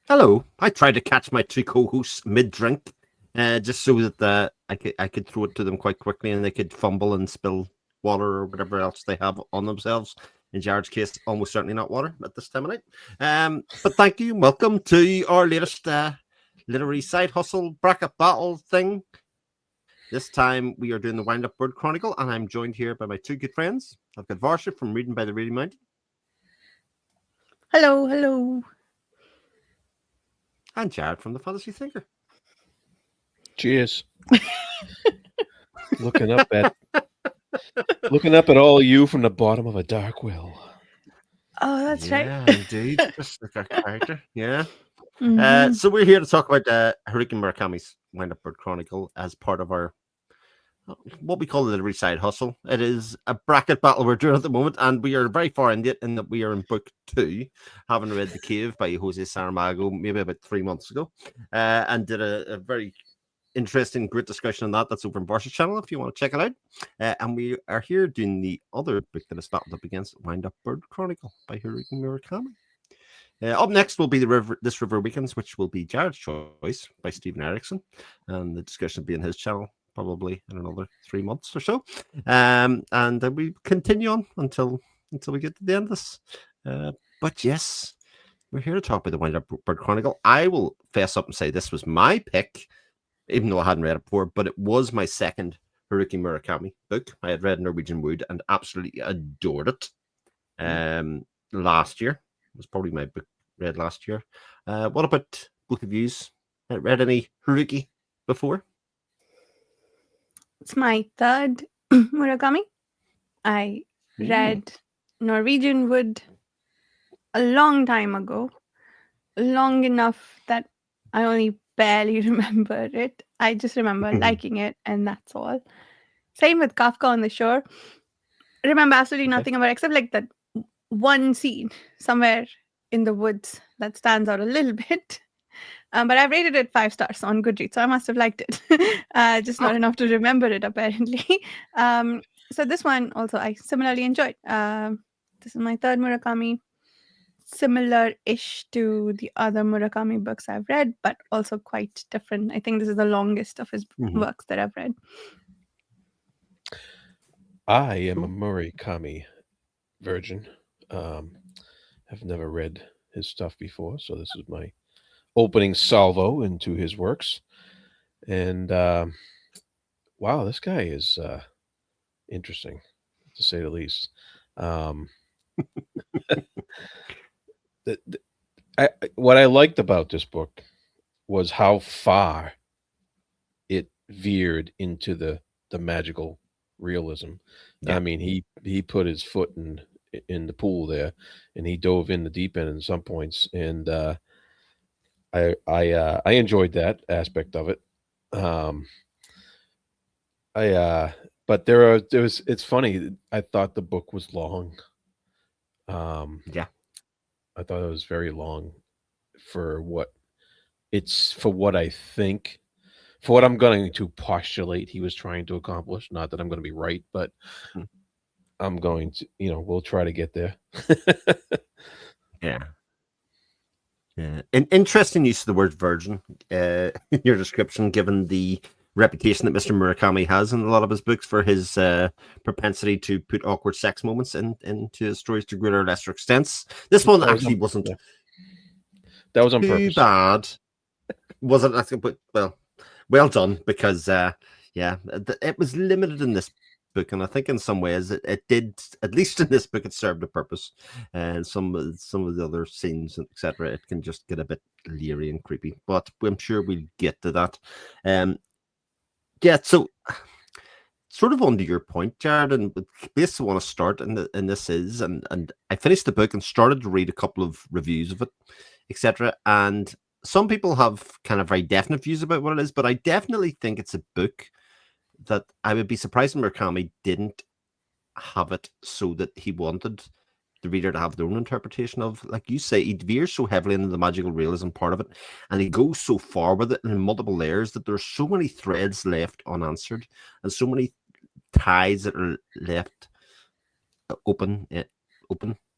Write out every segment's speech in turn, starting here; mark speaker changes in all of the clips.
Speaker 1: Hello. I tried to catch my two co-hosts mid-drink, just so that I could throw it to them quite quickly and they could fumble and spill water or whatever else they have on themselves. In Jared's case, almost certainly not water at this time of night. But thank you. Welcome to our latest literary side hustle bracket battle thing. This time we are doing the Wind Up Bird Chronicle, and I'm joined here by my two good friends. I've got Varsha from Reading by the Reading Mountain.
Speaker 2: Hello, hello.
Speaker 1: And Jared from the Fantasy Thinker.
Speaker 3: Cheers. looking up at all you from the bottom of a dark well.
Speaker 2: Oh, that's
Speaker 1: yeah,
Speaker 2: right.
Speaker 1: indeed. Just like our character. Yeah.
Speaker 2: Mhm.
Speaker 1: So we're here to talk about Haruki Murakami's Wind Up Bird Chronicle as part of our what we call the literary side hustle. It is a bracket battle we're doing at the moment, and we are very far into it in that we are in book 2, having read The Cave by Jose Saramago maybe about 3 months ago, and did a very interesting, great discussion on that. That's over on Varsha's channel if you want to check it out. And we are here doing the other book that is battled up against, Wind Up Bird Chronicle by Haruki Murakami. Up next will be This River Weekends, which will be Jared's choice by Stephen Erickson, and the discussion will be on his channel probably in another 3 months or so. And we continue on until we get to the end of this. But yes, we're here to talk about the Wind Up Bird Chronicle. I will fess up and say this was my pick, even though I hadn't read it before, but it was my second Haruki Murakami book. I had read Norwegian Wood and absolutely adored it. Last year it was probably my book read last year. What about both of yous? Read any Haruki before?
Speaker 2: It's my third Murakami. I read Norwegian Wood a long time ago, long enough that I only barely remember it. I just remember liking it, and that's all. Same with Kafka on the Shore. Remember absolutely nothing about it except like that one scene somewhere in the woods that stands out a little bit. But I've rated it 5 stars on Goodreads, so I must have liked it. Just not enough to remember it, apparently. So this one also I similarly enjoyed. This is my third Murakami, similar-ish to the other Murakami books I've read, but also quite different. I think this is the longest of his works that I've read.
Speaker 3: I am a Murakami virgin. I've never read his stuff before, so this is my opening salvo into his works. And wow, this guy is interesting, to say the least. What I liked about this book was how far it veered into the magical realism. Yeah. I mean, he put his foot in the pool there, and he dove in the deep end at some points, and I enjoyed that aspect of it. But it's funny. I thought the book was long.
Speaker 1: Yeah,
Speaker 3: I thought it was very long for what I think, for what I'm going to postulate he was trying to accomplish. Not that I'm going to be right, but I'm going to, we'll try to get there.
Speaker 1: Yeah. An interesting use of the word virgin in your description, given the reputation that Mr. Murakami has in a lot of his books for his propensity to put awkward sex moments into his stories to greater or lesser extents. This one actually wasn't.
Speaker 3: Yeah. That was on purpose.
Speaker 1: Too bad. Wasn't that? But well done, because it was limited in this book, and I think in some ways it did, at least in this book, it served a purpose. And some of the other scenes, etc., it can just get a bit leery and creepy, but I'm sure we'll get to that. So sort of on to your point, Jared, and the place I want to start and this is, and I finished the book and started to read a couple of reviews of it, etc., and some people have kind of very definite views about what it is, but I definitely think it's a book that I would be surprised if Murakami didn't have it so that he wanted the reader to have their own interpretation of. Like you say, he veers so heavily into the magical realism part of it, and he goes so far with it in multiple layers that there's so many threads left unanswered and so many ties that are left open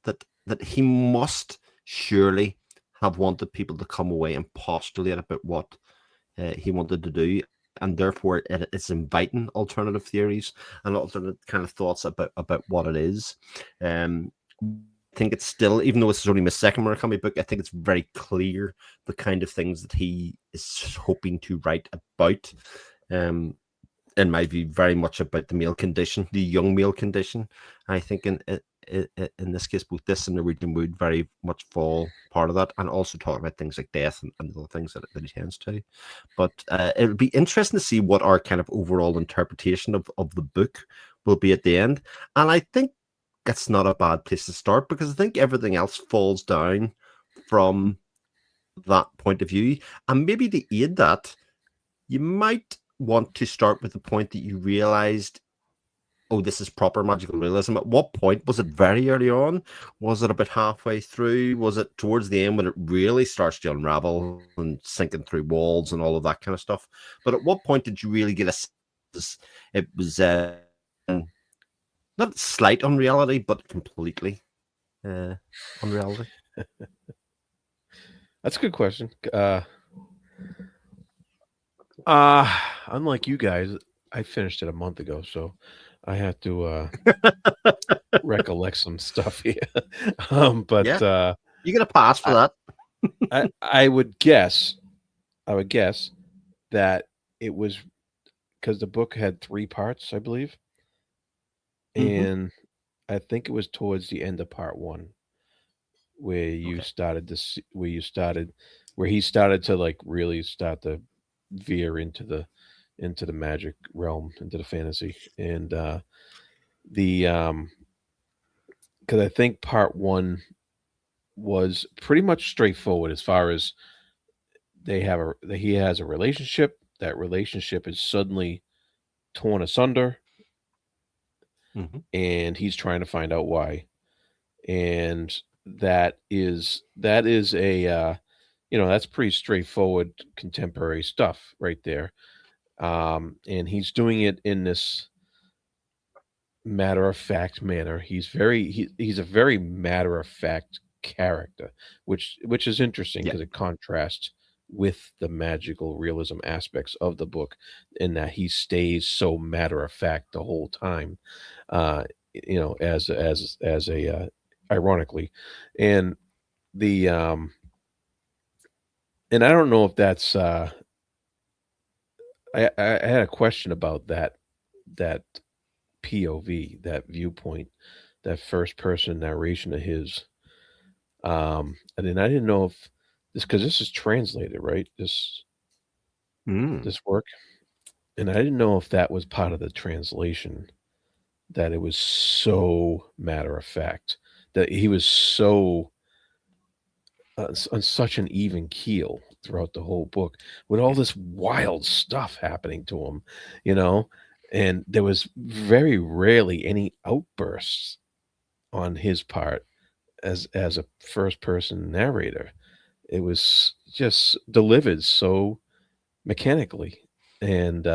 Speaker 1: that he must surely have wanted people to come away and postulate about what he wanted to do, and therefore it's inviting alternative theories and alternate kind of thoughts about what it is. I think it's still, even though this is only my second Murakami book, I think it's very clear the kind of things that he is hoping to write about. In my view, very much about the male condition, the young male condition. I think in this case, both this and Norwegian Wood very much fall part of that, and also talk about things like death and other things that he tends to. But it would be interesting to see what our kind of overall interpretation of the book will be at the end. And I think that's not a bad place to start, because I think everything else falls down from that point of view. And maybe to aid that, you might want to start with the point that you realized, oh, this is proper magical realism. At what point? Was it very early on? Was it about halfway through? Was it towards the end when it really starts to unravel and sinking through walls and all of that kind of stuff? But at what point did you really get a sense it was not slight unreality, but completely unreality?
Speaker 3: That's a good question. Unlike you guys, I finished it a month ago, so I have to recollect some stuff here. But
Speaker 1: Yeah. You get a pass for that.
Speaker 3: I would guess that it was because the book had 3 parts, I believe, and I think it was towards the end of part 1 where you started to see, where he started to like really start to veer into the magic realm, into the fantasy, and because I think part 1 was pretty much straightforward as far as he has a relationship. That relationship is suddenly torn asunder, and he's trying to find out why. And that is a that's pretty straightforward contemporary stuff right there. And he's doing it in this matter of fact manner. He's a very matter of fact character, which is interesting because it contrasts with the magical realism aspects of the book, in that he stays so matter of fact the whole time. As a ironically, and the and I don't know if that's I had a question about that POV, that viewpoint, that first person narration of his. And then I didn't know if because this is translated, right? This work, and I didn't know if that was part of the translation, that it was so matter of fact, that he was so on such an even keel throughout the whole book, with all this wild stuff happening to him, and there was very rarely any outbursts on his part as a first person narrator. It was just delivered so mechanically, and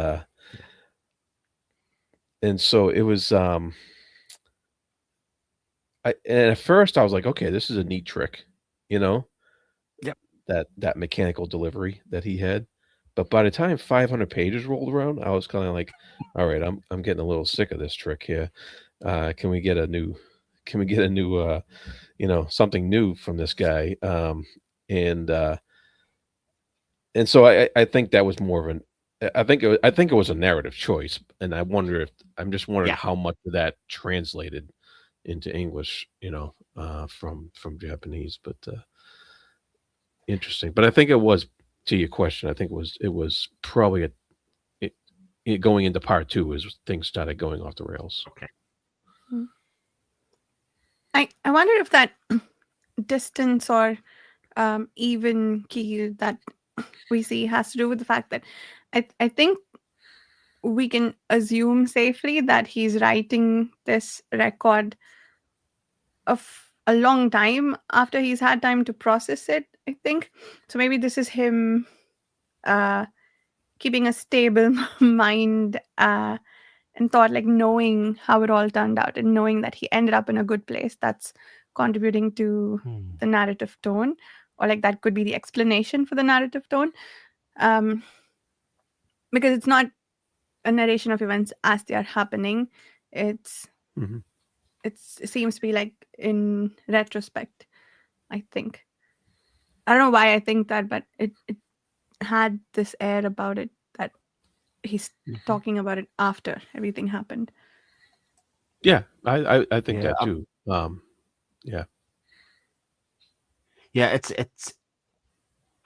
Speaker 3: so it was and at first I was like, okay, this is a neat trick, that mechanical delivery that he had. But by the time 500 pages rolled around, I was kind of like, all right, I'm getting a little sick of this trick here. Can we get a new something new from this guy? And so I think that was more of an I think it was a narrative choice, and I'm just wondering how much of that translated into English, from Japanese. But interesting. But I think it was, to your question, I think it was probably going into part 2 as things started going off the rails.
Speaker 1: Okay.
Speaker 2: I wonder if that distance or even keel that we see has to do with the fact that I think we can assume safely that he's writing this record of a long time after he's had time to process it, I think. So maybe this is him keeping a stable mind and thought, like knowing how it all turned out and knowing that he ended up in a good place that's contributing to the narrative tone. or like that could be the explanation for the narrative tone, because it's not a narration of events as they are happening. It's
Speaker 3: Mhm.
Speaker 2: it seems to be like in retrospect, I think. I don't know why I think that, but it had this air about it that he's talking about it after everything happened.
Speaker 3: Yeah, I think
Speaker 1: Yeah,
Speaker 3: that too. Yeah.
Speaker 1: yeah.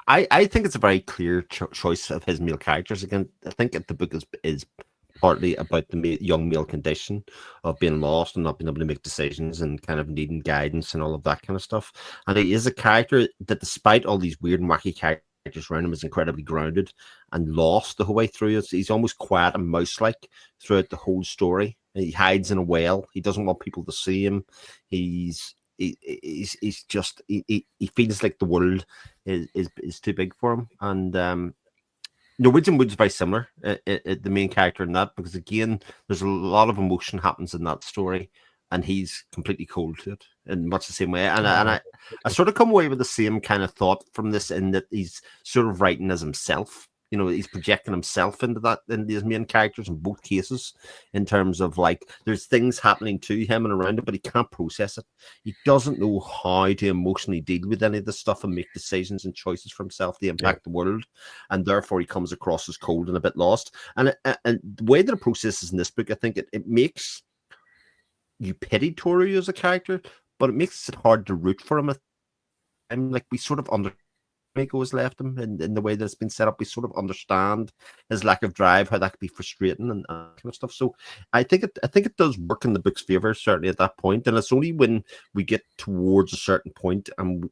Speaker 1: I think it's a very clear choice of his male characters. Again, I think that the book is partly about the young male condition of being lost and not being able to make decisions and kind of needing guidance and all of that kind of stuff. And he is a character that, despite all these weird and wacky characters around him, is incredibly grounded and lost the whole way through. He's almost quiet and mouse-like throughout the whole story. He hides in a well. He doesn't want people to see him. He's just he feels like the world is too big for him. And Norwegian Wood's very similar, the main character in that, because again, there's a lot of emotion happens in that story, and he's completely cold to it in much the same way. I sort of come away with the same kind of thought from this, in that he's sort of writing as himself. You know, he's projecting himself into his main characters in both cases, in terms of like there's things happening to him and around him, but he can't process it. He doesn't know how to emotionally deal with any of this stuff and make decisions and choices for himself to impact the world, and therefore he comes across as cold and a bit lost. And the way that it processes in this book, I think it makes you pity Toru as a character, but it makes it hard to root for him. And like we sort of Mako has left him in the way that it's been set up. We sort of understand his lack of drive, how that could be frustrating and kind of stuff. So I think it does work in the book's favor, certainly at that point. And it's only when we get towards a certain point and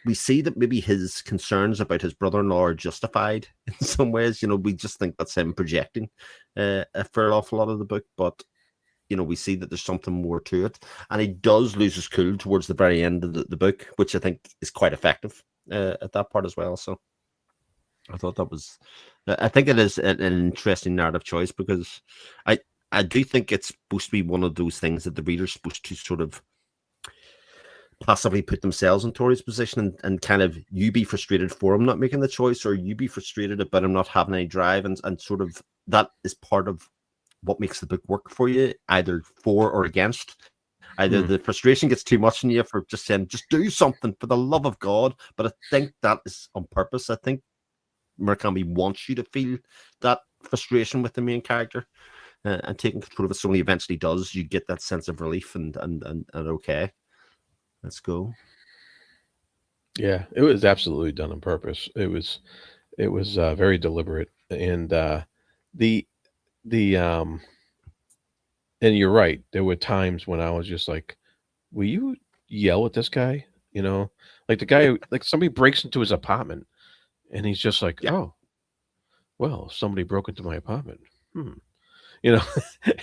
Speaker 1: we see that maybe his concerns about his brother-in-law are justified in some ways. You know, we just think that's him projecting for an awful lot of the book, but you know, we see that there's something more to it, and he does lose his cool towards the very end of the book, which I think is quite effective at that part as well. So I thought that was, I think it is an interesting narrative choice, because I do think it's supposed to be one of those things that the reader's supposed to sort of passively put themselves in Tori's position, and kind of you be frustrated for him not making the choice, or you be frustrated about him not having any drive, and sort of that is part of what makes the book work for you, either for or against. Either the frustration gets too much in you for just saying, just do something for the love of God. But I think that is on purpose. I think Murakami wants you to feel that frustration with the main character and taking control of it. So when he eventually does, you get that sense of relief and okay, let's go.
Speaker 3: Yeah, it was absolutely done on purpose. It was very deliberate, and the and you're right. There were times when I was just like, "Will you yell at this guy?" You know, like the guy, like somebody breaks into his apartment, and he's just like,
Speaker 1: Yeah.
Speaker 3: "Oh, well, somebody broke into my apartment." You know,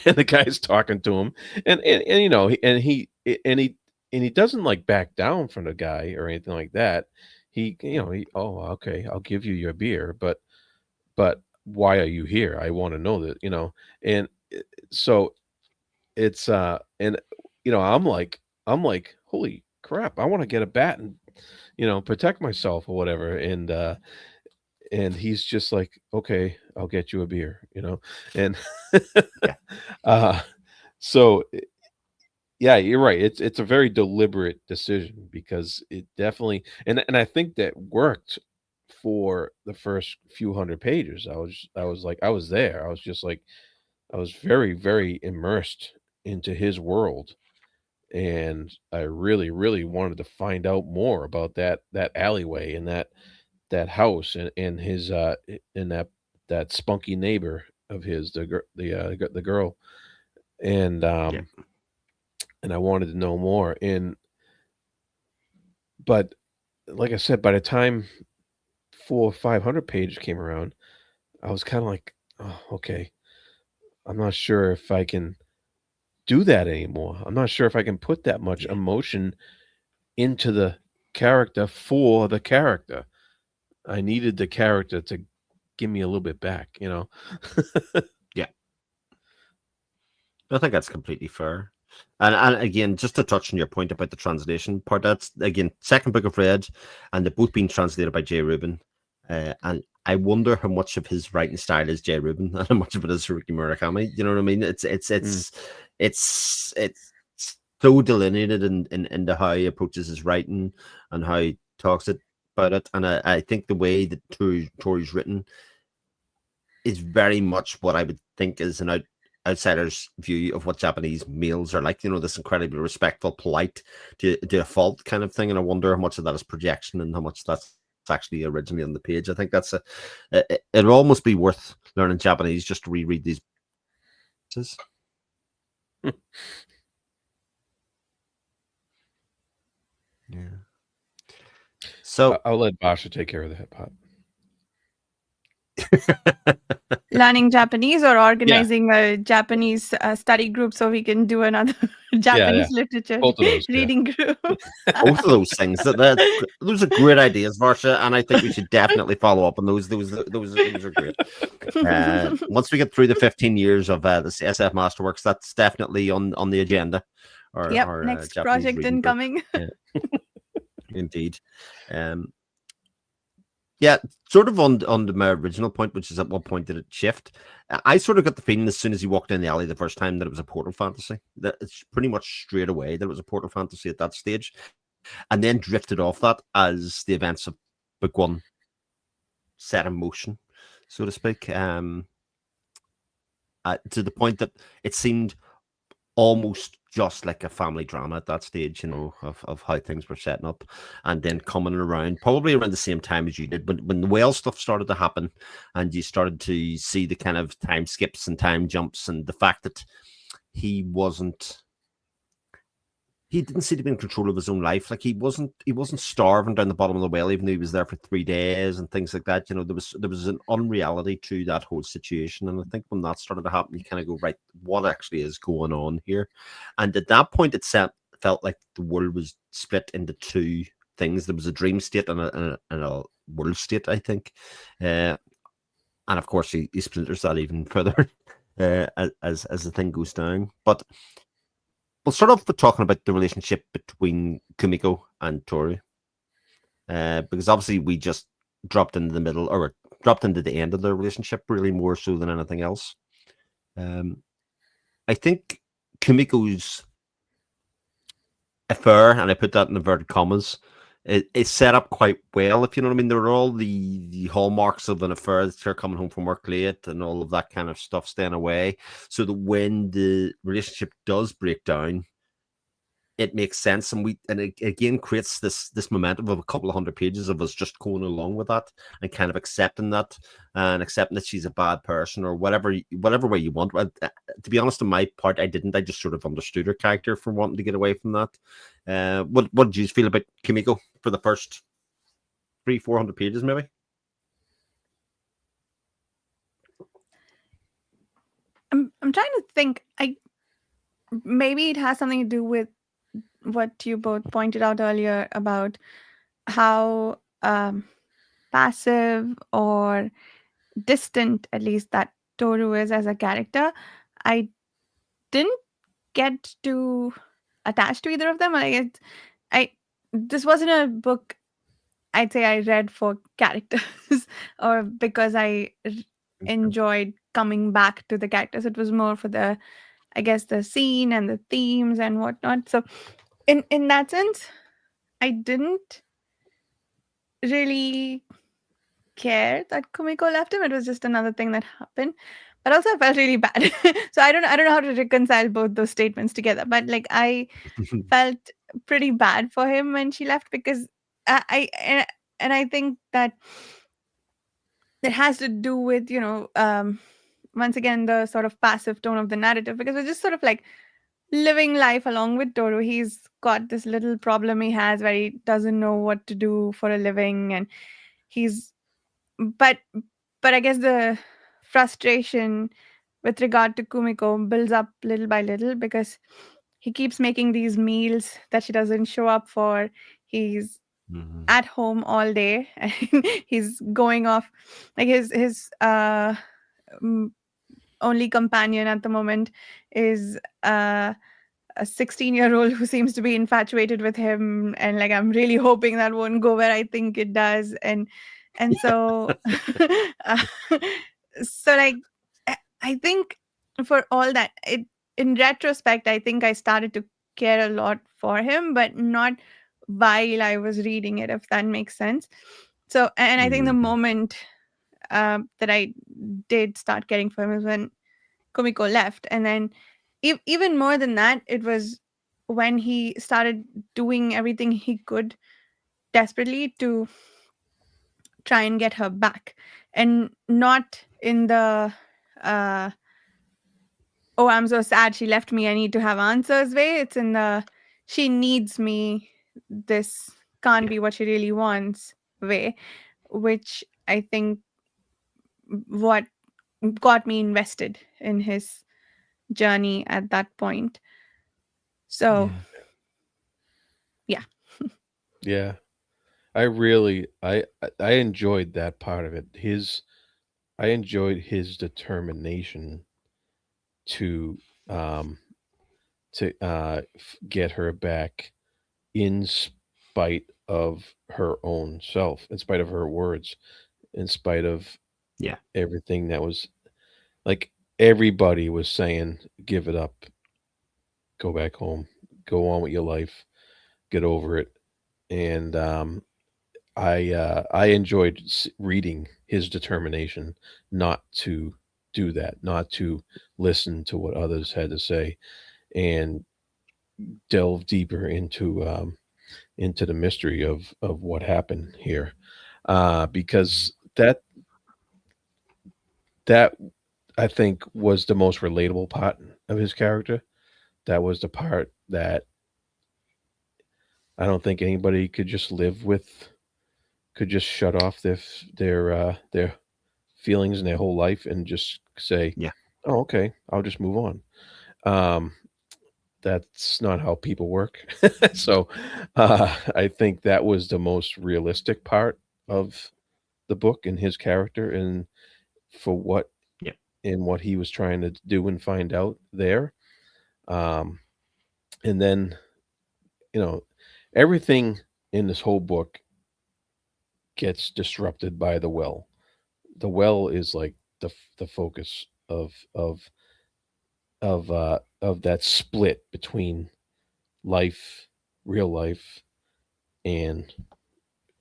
Speaker 3: and the guy's talking to him, and you know, and he doesn't like back down from the guy or anything like that. Oh, okay, I'll give you your beer, but why are you here? I want to know that, and so it's and I'm like, holy crap, I want to get a bat and protect myself or whatever, and he's just like, okay, I'll get you a beer, and
Speaker 1: Yeah.
Speaker 3: uh so yeah, you're right. It's a very deliberate decision, because it definitely, and I think that worked for the first few hundred pages. I was like, I was there. I was just like, I was very, very immersed into his world, and I really, really wanted to find out more about that alleyway and that house, and his and that spunky neighbor of his, the girl, and
Speaker 1: Yeah.
Speaker 3: and I wanted to know more. But like I said, by the time 500 pages came around, I was kind of like, oh, okay, I'm not sure if I can do that anymore. I'm not sure if I can put that much
Speaker 1: Yeah.
Speaker 3: emotion into the character for the character. I needed the character to give me a little bit back.
Speaker 1: Yeah. I think that's completely fair. And again, just to touch on your point about the translation part, that's again second book I've read, and they're both being translated by J. Rubin. And I wonder how much of his writing style is J. Rubin and how much of it is Haruki Murakami. You know what I mean? It's so delineated into how he approaches his writing and how he talks about it. And I think the way that Tori's written is very much what I would think is an outsider's view of what Japanese males are like. You know, this incredibly respectful, polite, to a fault kind of thing. And I wonder how much of that is projection and how much that's actually originally on the page. I think that's it'd almost be worth learning Japanese just to reread these. Yeah. So
Speaker 3: I'll let Basha take care of the hip hop.
Speaker 2: Learning Japanese or organizing a Japanese study group so we can do another Japanese literature
Speaker 3: Both of those,
Speaker 2: reading group.
Speaker 1: Both of those things. Those are great ideas, Varsha, and I think we should definitely follow up on those. Those are great. Once we get through the 15 years of the SF Masterworks, that's definitely on the agenda. Our
Speaker 2: next
Speaker 1: Japanese
Speaker 2: project
Speaker 1: reading group.
Speaker 2: incoming.
Speaker 1: Yeah. Indeed. Yeah, sort of on my original point, which is at what point did it shift? I sort of got the feeling as soon as he walked in the alley the first time that it was a portal fantasy. That it's pretty much straight away that it was a portal fantasy at that stage, and then drifted off that as the events of book one set in motion, so to speak. To the point that it seemed almost just like a family drama at that stage, you know, of how things were setting up, and then coming around probably around the same time as you did when the whale stuff started to happen, and you started to see the kind of time skips and time jumps, and the fact that he didn't seem to be in control of his own life. Like he wasn't starving down the bottom of the well, even though he was there for 3 days and things like that. You know, there was an unreality to that whole situation. And I think when that started to happen, you kind of go, right, what actually is going on here? And at that point, felt like the world was split into two things. There was a dream state and a world state, I think. And of course, he splinters that even further as the thing goes down. But we'll start off with talking about the relationship between Kumiko and Toru, because obviously we just dropped into the middle, or dropped into the end of their relationship, really more so than anything else. I think Kumiko's affair, and I put that in inverted commas, it's set up quite well, if you know what I mean. There are all the hallmarks of an affair, that her coming home from work late and all of that kind of stuff, staying away, so that when the relationship does break down, it makes sense, and it again creates this momentum of a couple of 100 pages of us just going along with that and kind of accepting that, and accepting that she's a bad person or whatever way you want. To be honest, on my part, I didn't. I just sort of understood her character for wanting to get away from that. What did you feel about Kimiko for the first 300-400 pages, maybe?
Speaker 2: I'm trying to think. Maybe it has something to do with what you both pointed out earlier about how passive or distant, at least, that Toru is as a character. I didn't get too attached to either of them. This wasn't a book I'd say I read for characters or because I enjoyed coming back to the characters. It was more for the scene and the themes and whatnot. So in that sense, I didn't really care that Kumiko left him. It was just another thing that happened. But also I felt really bad. So I don't know how to reconcile both those statements together. But like I felt pretty bad for him when she left, because I think that it has to do with, once again, the sort of passive tone of the narrative, because we're just sort of like living life along with Toru. He's got this little problem he has where he doesn't know what to do for a living, and but I guess the frustration with regard to Kumiko builds up little by little, because he keeps making these meals that she doesn't show up for. He's at home all day and he's going off, like his only companion at the moment is a 16-year-old who seems to be infatuated with him, and like I'm really hoping that won't go where I think it does, and so uh, so like I think for all that, in retrospect, I think I started to care a lot for him, but not while I was reading it, if that makes sense. So, and I think the moment that I did start caring for him was when Kumiko left. And then even more than that, it was when he started doing everything he could desperately to try and get her back. And not in the, uh, oh, I'm so sad she left me, I need to have answers way. It's in the, she needs me, this can't be what she really wants way, which I think what got me invested in his journey at that point. So, yeah.
Speaker 3: Yeah. I enjoyed that part of it. I enjoyed his determination to um get her back in spite of her own self, in spite of her words, in spite of everything that was like everybody was saying, give it up, go back home, go on with your life, get over it. And I enjoyed reading his determination not to do that, not to listen to what others had to say, and delve deeper into the mystery of what happened here, because that I think was the most relatable part of his character. That was the part that I don't think anybody could just live with, could just shut off their feelings in their whole life and just say, "Oh, okay, I'll just move on." Um, that's not how people work. So I think that was the most realistic part of the book and his character, and for what and what he was trying to do and find out there. Um, and then, you know, everything in this whole book gets disrupted by the well. The well is like the focus of that split between life, real life, and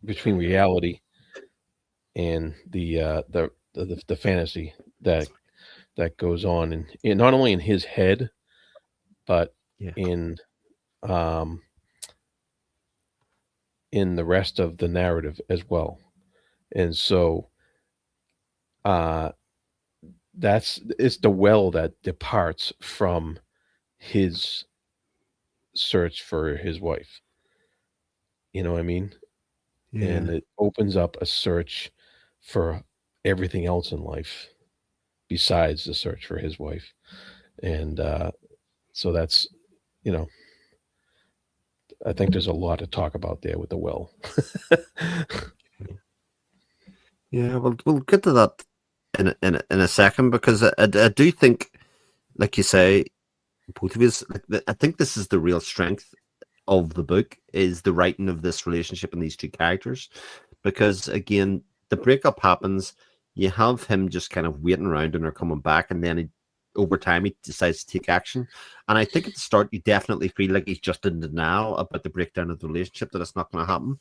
Speaker 3: between reality and the fantasy that goes on in not only in his head, but in um in the rest of the narrative as well. And so uh it's the well that departs from his search for his wife. You know what I mean? And it opens up a search for everything else in life besides the search for his wife. And so that's, you know, I think there's a lot to talk about there with the well.
Speaker 1: Yeah, we'll get to that in a second, because I do think, like you say, both of us, I think this is the real strength of the book, is the writing of this relationship and these two characters. Because again, the breakup happens, you have him just kind of waiting around and her coming back, and then over time he decides to take action. And I think at the start you definitely feel like he's just in denial about the breakdown of the relationship, that it's not going to happen.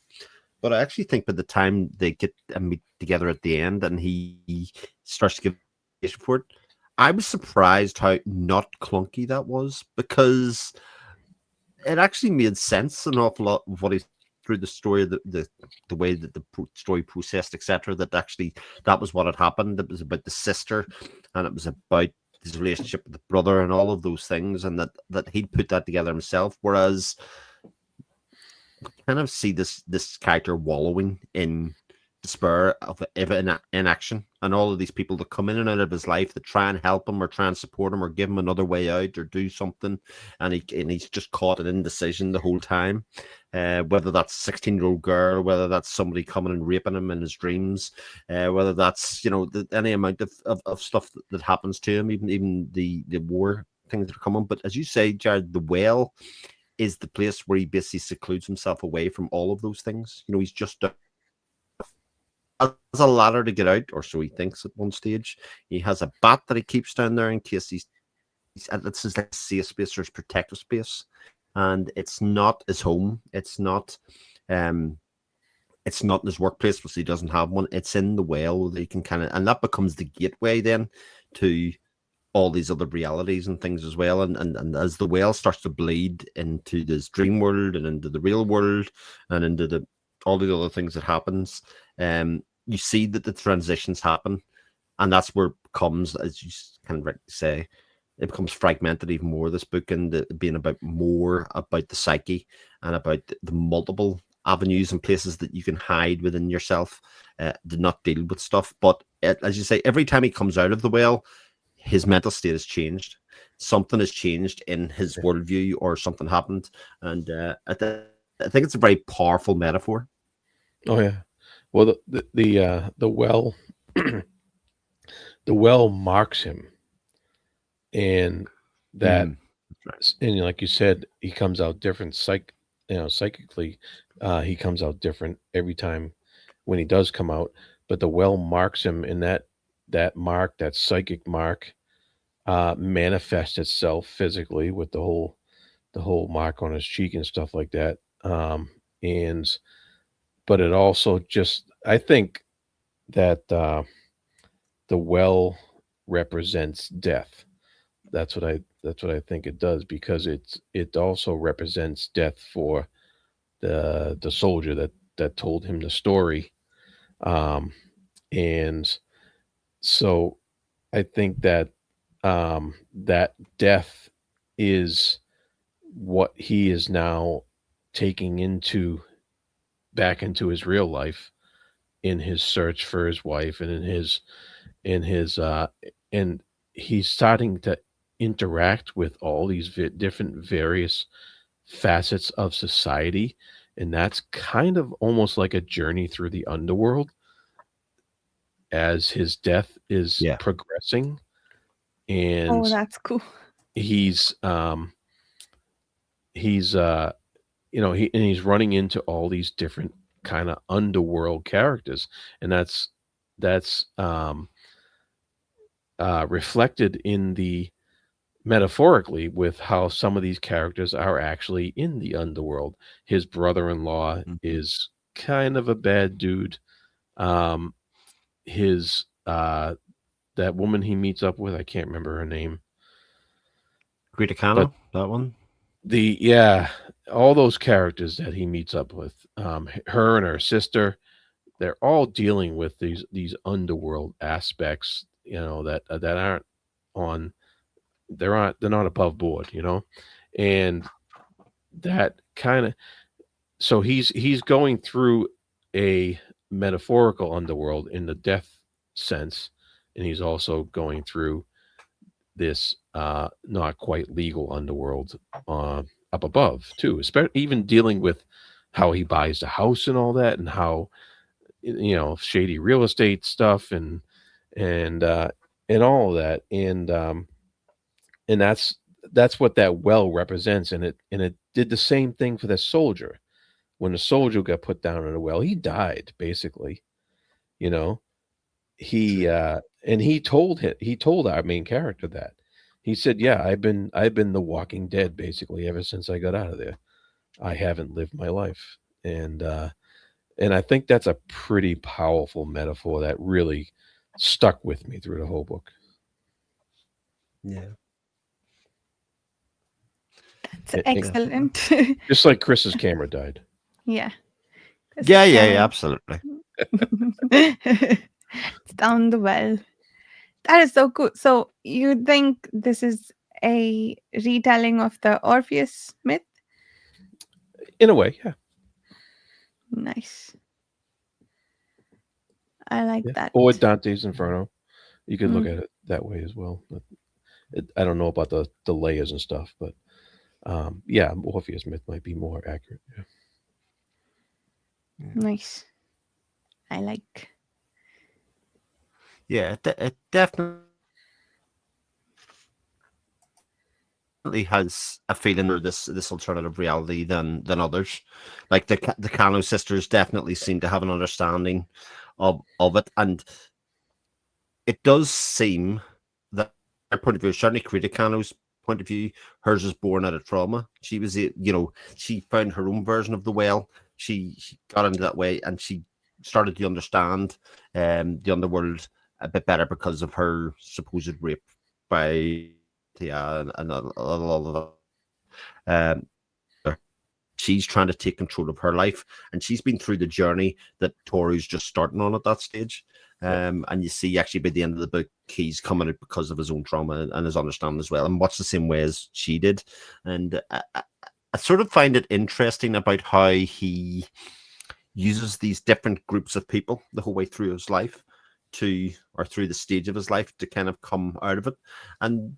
Speaker 1: But I actually think by the time they get and meet together at the end and he starts to give for it, I was surprised how not clunky that was, because it actually made sense an awful lot of what he's through the story, the way that the story processed, etc. That actually that was what had happened. It was about the sister, and it was about his relationship with the brother, and all of those things, and that he'd put that together himself. Whereas, kind of see this character wallowing in despair of inaction, and all of these people that come in and out of his life that try and help him or try and support him or give him another way out or do something, and he's just caught in indecision the whole time. Whether that's a 16-year-old girl, whether that's somebody coming and raping him in his dreams, whether that's any amount of stuff that happens to him, even the war things that are coming. But as you say, Jared, the well is the place where he basically secludes himself away from all of those things. You know, he's just has a ladder to get out, or so he thinks at one stage. He has a bat that he keeps down there in case he's this is like safe space or his protective space, and it's not his home. Um it's not in his workplace because he doesn't have one. It's in the well that he can kind of, and that becomes the gateway then to all these other realities and things as well. And as the well starts to bleed into this dream world and into the real world and into the all the other things that happens, you see that the transitions happen, and that's where it comes, as you kind of say, it becomes fragmented even more. This book and being about more about the psyche and about the multiple avenues and places that you can hide within yourself to not deal with stuff. But as you say, every time he comes out of the well, his mental state has changed. Something has changed in his worldview, or something happened, and I think it's a very powerful metaphor.
Speaker 3: Oh yeah. Well, the well, the well marks him, and that,
Speaker 1: Right.
Speaker 3: and like you said, he comes out different. Psychically, he comes out different every time when he does come out. But the well marks him, and that mark, that psychic mark, manifests itself physically with the whole mark on his cheek and stuff like that. And but it also just, I think that the well represents death. That's what I think it does, because it also represents death for the soldier that told him the story. Um, and so I think that that death is what he is now taking into back into his real life, in his search for his wife, and in his and he's starting to interact with all these different various facets of society, and that's kind of almost like a journey through the underworld as his death is
Speaker 1: Yeah.
Speaker 3: progressing.
Speaker 2: Oh,
Speaker 3: And
Speaker 2: that's cool.
Speaker 3: he's he's he's running into all these different kind of underworld characters, and that's reflected in the metaphorically with how some of these characters are actually in the underworld. His brother-in-law
Speaker 1: Mhm.
Speaker 3: is kind of a bad dude. Um, his that woman he meets up with, I can't remember her name,
Speaker 1: Greta
Speaker 3: but
Speaker 1: Kano, that one.
Speaker 3: yeah, all those characters that he meets up with, her and her sister, they're all dealing with these underworld aspects, that aren't on they're not above board, and that kind of, so he's going through a metaphorical underworld in the death sense, and he's also going through this not quite legal underworld up above too, even dealing with how he buys the house and all that, and how shady real estate stuff, and uh and all of that, and that's what that well represents. And it did the same thing for the soldier. When the soldier got put down in a well, he died basically. you know he
Speaker 1: True.
Speaker 3: and he told our main character that, he said, yeah, I've been the walking dead basically ever since I got out of there. I haven't lived my life. And I think that's a pretty powerful metaphor that really stuck with me through the whole book.
Speaker 1: Yeah.
Speaker 2: That's
Speaker 3: And
Speaker 1: Definitely.
Speaker 2: excellent.
Speaker 3: just like Chris's camera died.
Speaker 2: Yeah. This
Speaker 1: Yeah,
Speaker 2: is
Speaker 1: yeah, yeah,
Speaker 2: camera.
Speaker 1: absolutely.
Speaker 2: It's down the well. That is so cool. So you think this is a retelling of the Orpheus myth?
Speaker 3: In a way, yeah.
Speaker 2: Nice. I like
Speaker 3: Yeah.
Speaker 2: that.
Speaker 3: Or Dante's Inferno. You could look
Speaker 2: Mm,
Speaker 3: at it that way as well. But I don't know about the layers and stuff, but yeah, Orpheus myth might be more accurate. Yeah.
Speaker 2: nice. I like.
Speaker 1: Yeah, it definitely has a feeling or this alternative reality than others. Like the Kano sisters definitely seem to have an understanding of it, and it does seem that their point of view, certainly Krita Kano's point of view, hers is born out of trauma. She was, she found her own version of the well. She got into that way, and she started to understand the underworld a bit better because of her supposed rape by and all of that. She's trying to take control of her life, and she's been through the journey that Toru's just starting on at that stage. And you see, actually, by the end of the book, he's coming out because of his own trauma and his understanding as well, and much the same way as she did. And I sort of find it interesting about how he uses these different groups of people the whole way through his life or through the stage of his life to kind of come out of it. And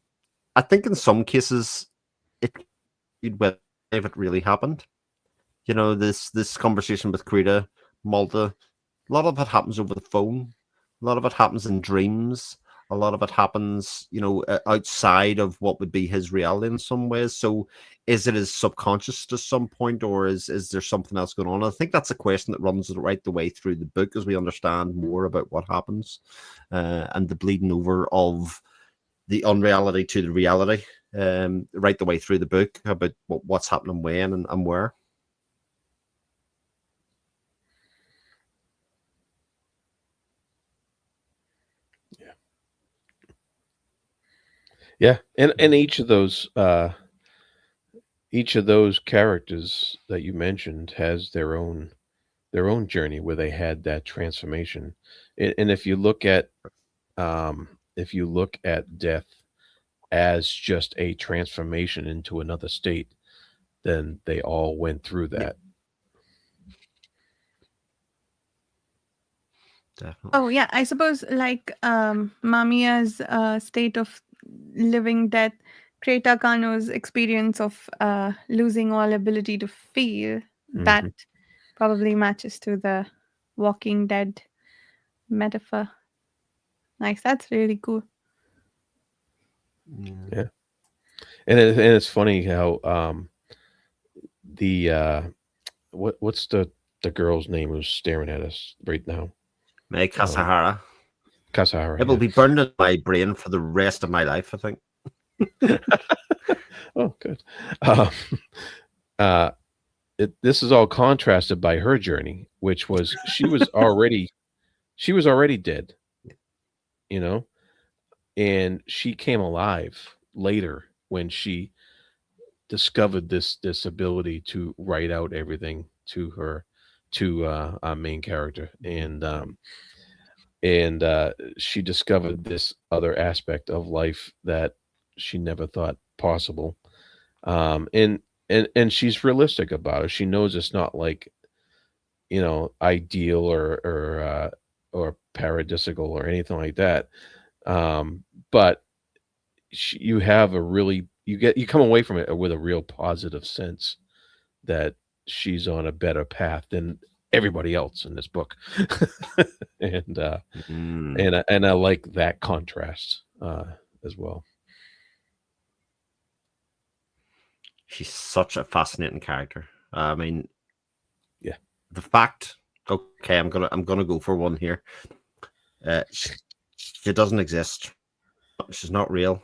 Speaker 1: I think in some cases, if it really happened. This conversation with Krita, Malta, a lot of it happens over the phone. A lot of it happens in dreams. A lot of it happens, outside of what would be his reality in some ways. So is it his subconscious to some point, or is there something else going on? I think that's a question that runs right the way through the book as we understand more about what happens and the bleeding over of the unreality to the reality right the way through the book about what's happening when and where.
Speaker 3: Yeah, and each of those characters that you mentioned has their own journey where they had that transformation. And if you look at death as just a transformation into another state, then they all went through that.
Speaker 1: Definitely.
Speaker 2: Oh yeah, I suppose like Mamiya's state of living death, Kreta Kano's experience of losing all ability to feel, that
Speaker 3: Mhm.
Speaker 2: probably matches to the Walking Dead metaphor. Nice, that's really cool.
Speaker 3: Yeah, and it's funny how the what's the girl's name who's staring at us right now?
Speaker 1: May Kasahara.
Speaker 3: Kasahara.
Speaker 1: It will
Speaker 3: Yeah.
Speaker 1: be burned in my brain for the rest of my life, I think.
Speaker 3: Oh, good. Um, uh, this is all contrasted by her journey, which was she was already dead, you know, and she came alive later when she discovered this ability to write out everything to our main character, and she discovered this other aspect of life that she never thought possible. And she's realistic about it. She knows it's not like ideal or paradisical or anything like that. But you have a really you come away from it with a real positive sense that she's on a better path than everybody else in this book. and and I like that contrast as well.
Speaker 1: She's such a fascinating character. I mean,
Speaker 3: Yeah.
Speaker 1: the fact. Okay, I'm gonna go for one here. She doesn't exist. She's not real.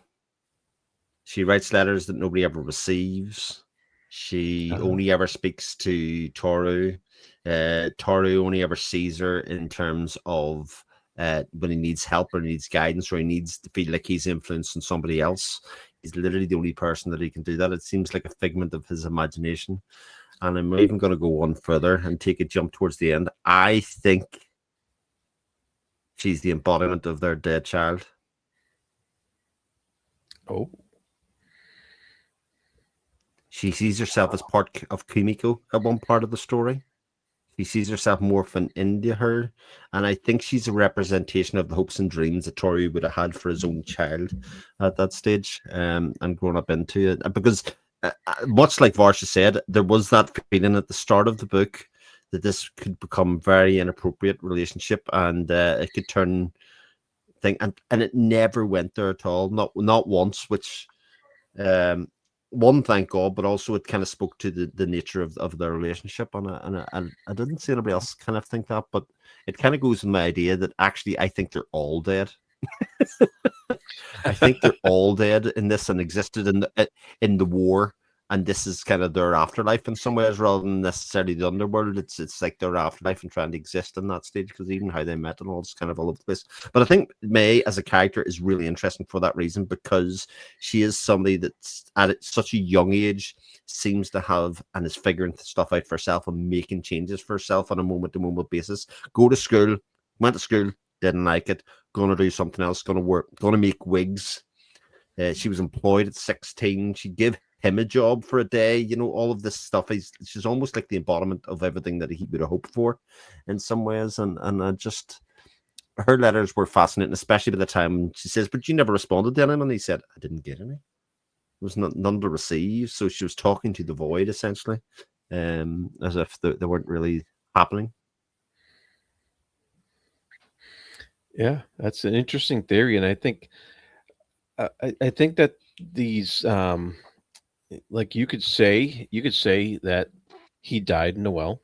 Speaker 1: She writes letters that nobody ever receives. She only ever speaks to Toru. Toru only ever sees her in terms of when he needs help or needs guidance or he needs to feel like he's influencing somebody else. He's literally the only person that he can do that. It seems like a figment of his imagination. And I'm even going to go one further and take a jump towards the end. I think she's the embodiment of their dead child.
Speaker 3: Oh.
Speaker 1: She sees herself as part of Kumiko at one part of the story. She sees herself morphing into her, and I think she's a representation of the hopes and dreams that Toru would have had for his own child at that stage, and grown up into it. Because much like Varsha said, there was that feeling at the start of the book that this could become very inappropriate relationship, and it could turn thing, and it never went there at all, not once, which one, thank God, but also it kind of spoke to the nature of their relationship, and I didn't see anybody else kind of think that, but it kind of goes with my idea that actually I think they're all dead. I think they're all dead in this and existed in the war, and this is kind of their afterlife in some ways, rather than necessarily the underworld. It's like their afterlife and trying to exist in that stage, because even how they met and all is kind of all over the place. But I think May as a character is really interesting for that reason, because she is somebody that's at such a young age seems to have and is figuring stuff out for herself and making changes for herself on a moment to moment basis. Go to school, went to school, didn't like it, going to do something else, going to work, going to make wigs. She was employed at 16. She'd give him a job for a day. You know, all of this stuff. She's almost like the embodiment of everything that he would have hoped for in some ways. And I just, her letters were fascinating, especially by the time she says, but you never responded to anyone. And he said, I didn't get any. There was none to receive. So she was talking to the void, essentially, as if they weren't really happening.
Speaker 3: Yeah, that's an interesting theory, and I think that these like you could say that he died in a well,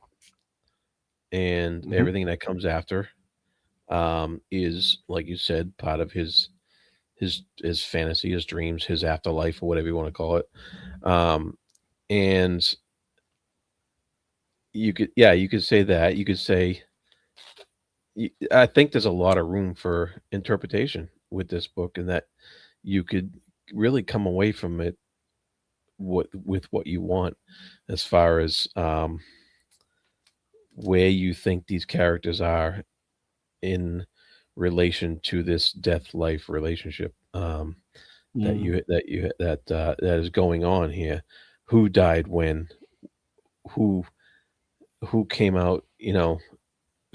Speaker 3: and everything that comes after is, like you said, part of his fantasy, his dreams, his afterlife, or whatever you want to call it. And you could say that. You could say, I think there's a lot of room for interpretation with this book, and that you could really come away from it with what you want, as far as where you think these characters are in relation to this death life relationship that is going on here. Who died when? Who came out?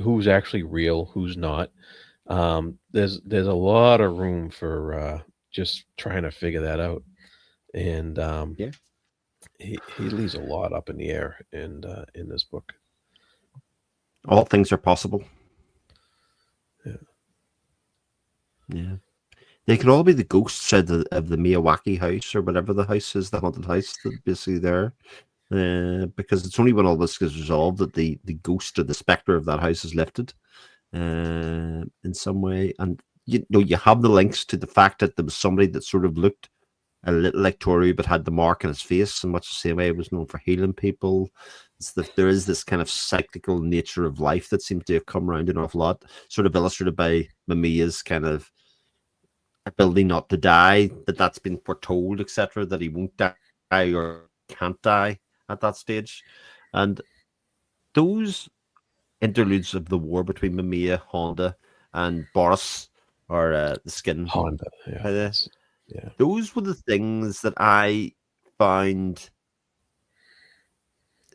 Speaker 3: Who's actually real? Who's not? There's a lot of room for just trying to figure that out, and he leaves a lot up in the air in this book.
Speaker 1: All things are possible.
Speaker 3: Yeah.
Speaker 1: They could all be the ghosts of the Miyawaki house, or whatever the house is, the haunted house that basically there. Because it's only when all this gets resolved that the ghost or the spectre of that house is lifted in some way. And you know, you have the links to the fact that there was somebody that sort of looked a little like Toru but had the mark on his face, in much the same way it was known for healing people. There is this kind of cyclical nature of life that seems to have come around an awful lot, sort of illustrated by Mamiya's kind of ability not to die, that's been foretold, etc., that he won't die or can't die at that stage. And those interludes of the war between Mamiya, Honda, and Boris, or the skin
Speaker 3: Honda, yeah.
Speaker 1: Those were the things that I found.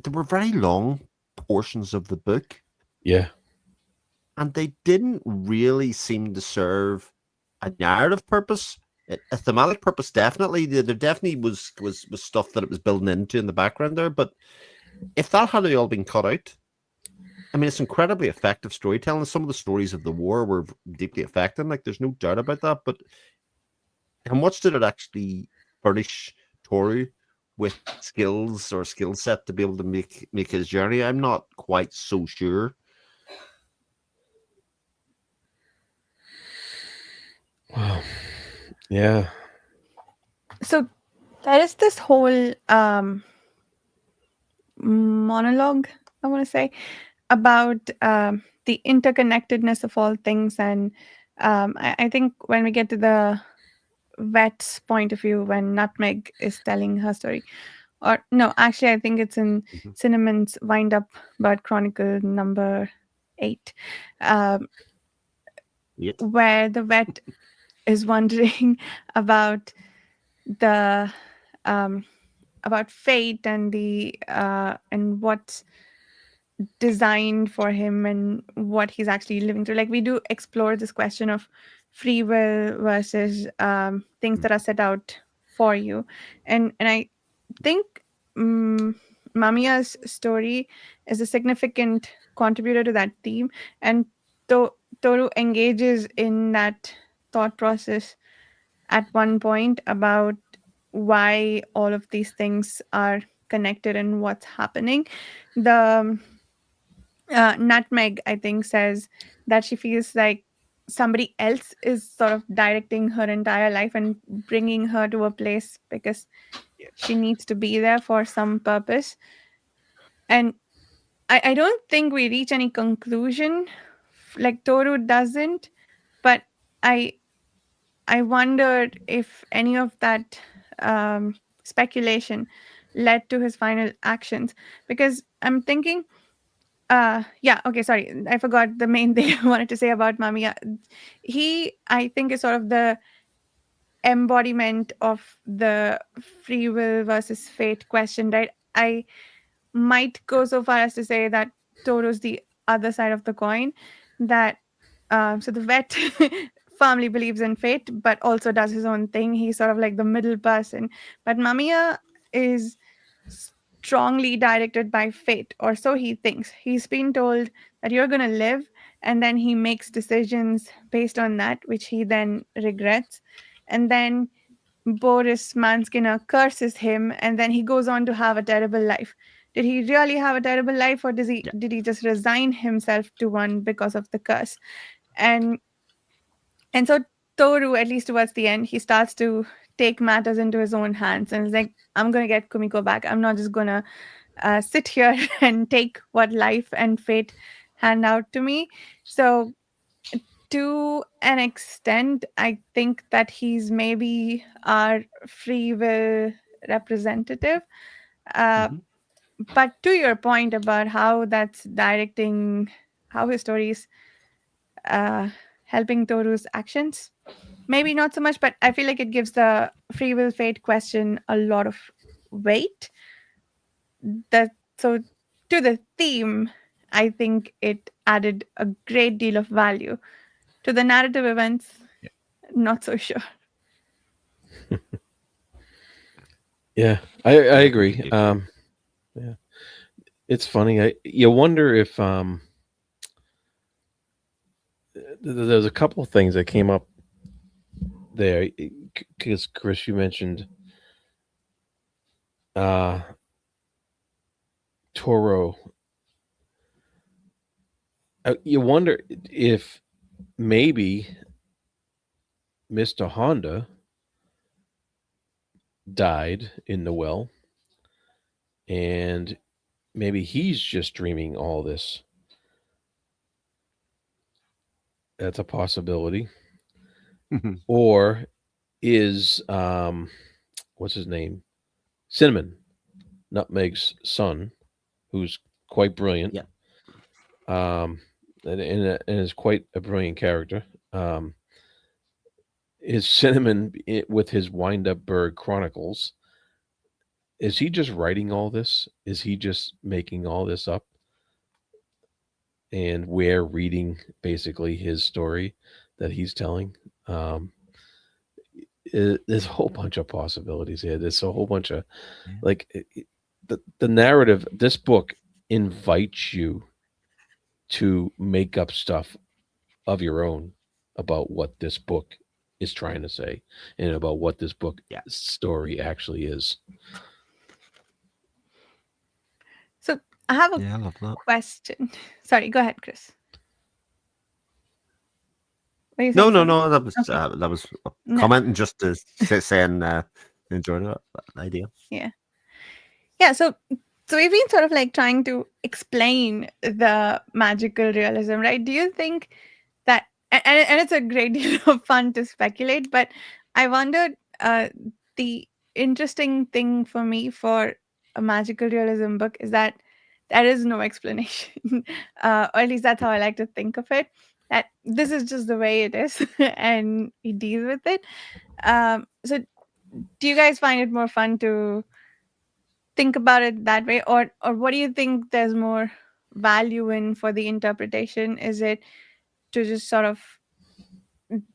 Speaker 1: There were very long portions of the book.
Speaker 3: Yeah.
Speaker 1: And they didn't really seem to serve a narrative purpose. A thematic purpose, definitely. There definitely was stuff that it was building into in the background there. But if that had all been cut out, I mean, it's incredibly effective storytelling. Some of the stories of the war were deeply affecting. Like, there's no doubt about that. But how much did it actually furnish Toru with skills or skill set to be able to make his journey? I'm not quite so sure.
Speaker 3: Wow. Yeah.
Speaker 2: So there is this whole monologue, I want to say, about the interconnectedness of all things. And I think when we get to the vet's point of view, when Nutmeg is telling her story, or no, actually, I think it's in Cinnamon's Wind Up Bird Chronicle number 8, where the vet is wondering about the about fate and the and what's designed for him and what he's actually living through. Like, we do explore this question of free will versus things that are set out for you, and I think Mamiya's story is a significant contributor to that theme, and Toru engages in that thought process at one point about why all of these things are connected and what's happening. The Nutmeg, I think, says that she feels like somebody else is sort of directing her entire life and bringing her to a place because she needs to be there for some purpose. And I don't think we reach any conclusion like Toru doesn't, but I I wondered if any of that speculation led to his final actions, because I'm thinking yeah, okay, sorry, I forgot the main thing I wanted to say about Mamiya. He, I think, is sort of the embodiment of the free will versus fate question, right? I might go so far as to say that Toru's the other side of the coin. That so the vet firmly believes in fate, but also does his own thing. He's sort of like the middle person. But Mamiya is strongly directed by fate, or so he thinks. He's been told that you're going to live, and then he makes decisions based on that, which he then regrets. And then Boris Manskinner curses him, and then he goes on to have a terrible life. Did he really have a terrible life, or
Speaker 1: Yeah.
Speaker 2: did he just resign himself to one because of the curse? And so Toru, at least towards the end, he starts to take matters into his own hands and is like, I'm gonna get Kumiko back. I'm not just gonna sit here and take what life and fate hand out to me. So to an extent, I think that he's maybe our free will representative. Uh,
Speaker 1: Hmm.
Speaker 2: but to your point about how that's directing, how his stories uh, helping Toru's actions, maybe not so much, but I feel like it gives the free will fate question a lot of weight. That so to the theme, I think it added a great deal of value. To the narrative events, not so sure.
Speaker 3: Yeah, I
Speaker 1: Yeah,
Speaker 3: agree.
Speaker 1: completely.
Speaker 3: Yeah, it's funny. You wonder if there's a couple of things that came up there because Chris, you mentioned uh Toro. You wonder if maybe Mr. Honda died in the well, and maybe he's just dreaming all this. That's a possibility.
Speaker 1: Mhm.
Speaker 3: Or is what's his name? Cinnamon, Nutmeg's son, who's quite brilliant,
Speaker 1: Yeah.
Speaker 3: um, and is quite a brilliant character. Um, is Cinnamon with his Wind Up Bird Chronicles? Is he just writing all this? Is he just making all this up? And we're reading basically his story that he's telling. Um, there's a whole bunch of possibilities here. There's a whole bunch of
Speaker 1: Yeah.
Speaker 3: like the narrative. This book invites you to make up stuff of your own about what this book is trying to say and about what this book
Speaker 1: Yeah.
Speaker 3: story actually is.
Speaker 2: So I have a
Speaker 1: Yeah, I love that.
Speaker 2: question. Sorry, go ahead, Chris. Were you
Speaker 1: No,
Speaker 2: saying
Speaker 1: no,
Speaker 2: something?
Speaker 1: no.
Speaker 2: Okay.
Speaker 1: That was a
Speaker 2: No.
Speaker 1: commenting just to saying enjoyed that idea.
Speaker 2: Yeah. Yeah. So we've been sort of like trying to explain the magical realism, right? Do you think that and it's a great deal of fun to speculate, but I wondered the interesting thing for me for a magical realism book is that there is no explanation. Or at least that's how I like to think of it, that this is just the way it is and you deal with it. So do you guys find it more fun to think about it that way, or what do you think there's more value in for the interpretation? Is it to just sort of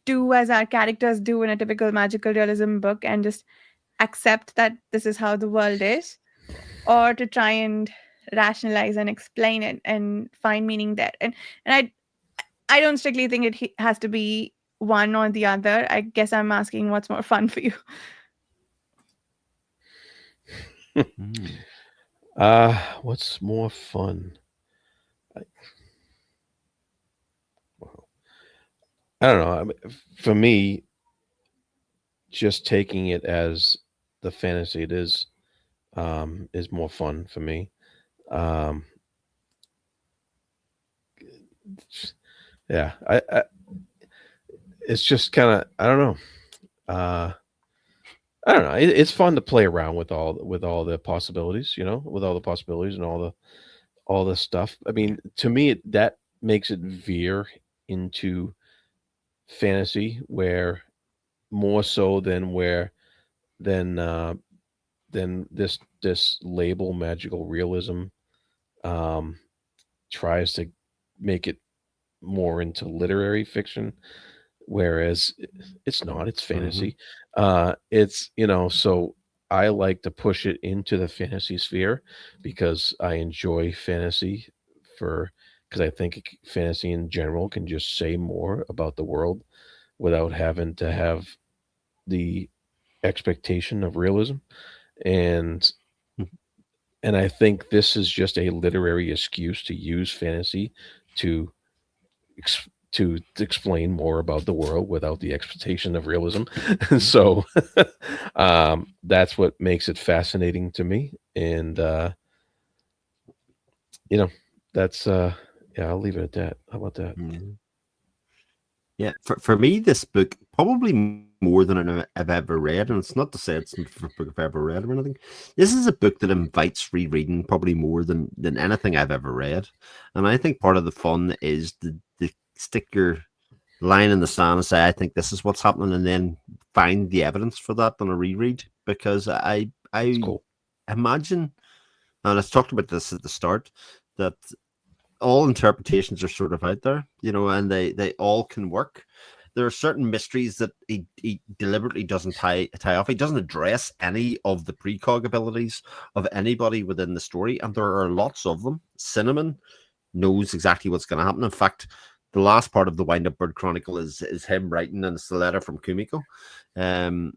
Speaker 2: do as our characters do in a typical magical realism book and just accept that this is how the world is, or to try and rationalize and explain it and find meaning there? And I don't strictly think it has to be one or the other. I guess I'm asking what's more fun for you.
Speaker 3: What's more fun? I, well, I don't know. I mean, for me, just taking it as the fantasy it is more fun for me. Um, yeah, it's just kind of I don't know. Uh, I don't know. It's fun to play around with all the possibilities, with all the possibilities and all the stuff. I mean, to me, that makes it veer into fantasy, where more so than uh, than this label magical realism um, tries to make it more into literary fiction, whereas it's not. It's
Speaker 1: Mm-hmm.
Speaker 3: fantasy. It's so I like to push it into the fantasy sphere because I enjoy fantasy for because I think fantasy in general can just say more about the world without having to have the expectation of realism. and and I think this is just a literary excuse to use fantasy to to explain more about the world without the expectation of realism. So that's what makes it fascinating to me. And you know, that's yeah, I'll leave it at that. How about that?
Speaker 1: Mm-hmm. Yeah, for me, this book probably more than I've ever read, and it's not to say it's my favorite book I've ever read or anything. This is a book that invites rereading probably more than anything I've ever read, and I think part of the fun is to stick your line in the sand and say I think this is what's happening, and then find the evidence for that on a reread. Because
Speaker 3: It's
Speaker 1: I
Speaker 3: cool.
Speaker 1: imagine, and I talked about this at the start, that all interpretations are sort of out there, and they all can work. There are certain mysteries that he deliberately doesn't tie off. He doesn't address any of the precog abilities of anybody within the story, and there are lots of them. Cinnamon knows exactly what's going to happen. In fact, the last part of the Wind Up Bird Chronicle is him writing, and it's the letter from Kumiko. Um,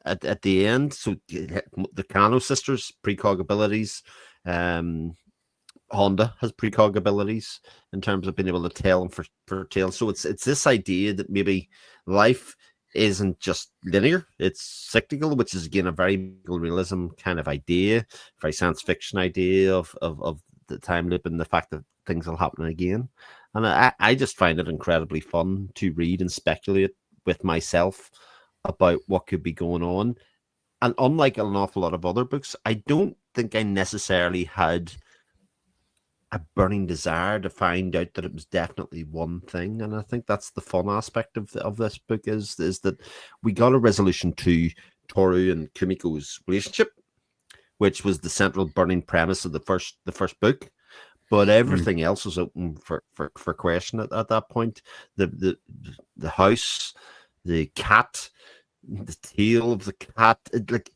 Speaker 1: at the end, so the Kano sisters precog abilities. Um, Honda has precog abilities in terms of being able to tell and for tales. So it's this idea that maybe life isn't just linear; it's cyclical, which is again a very realism kind of idea, very science fiction idea of the time loop and the fact that things will happen again. And I just find it incredibly fun to read and speculate with myself about what could be going on. And unlike an awful lot of other books, I don't think I necessarily had a burning desire to find out that it was definitely one thing. And I think that's the fun aspect of this book is that we got a resolution to Toru and Kumiko's relationship, which was the central burning premise of the first book. But
Speaker 3: Mm.
Speaker 1: everything else was open for question at that point. The house, the cat, the tail of the cat.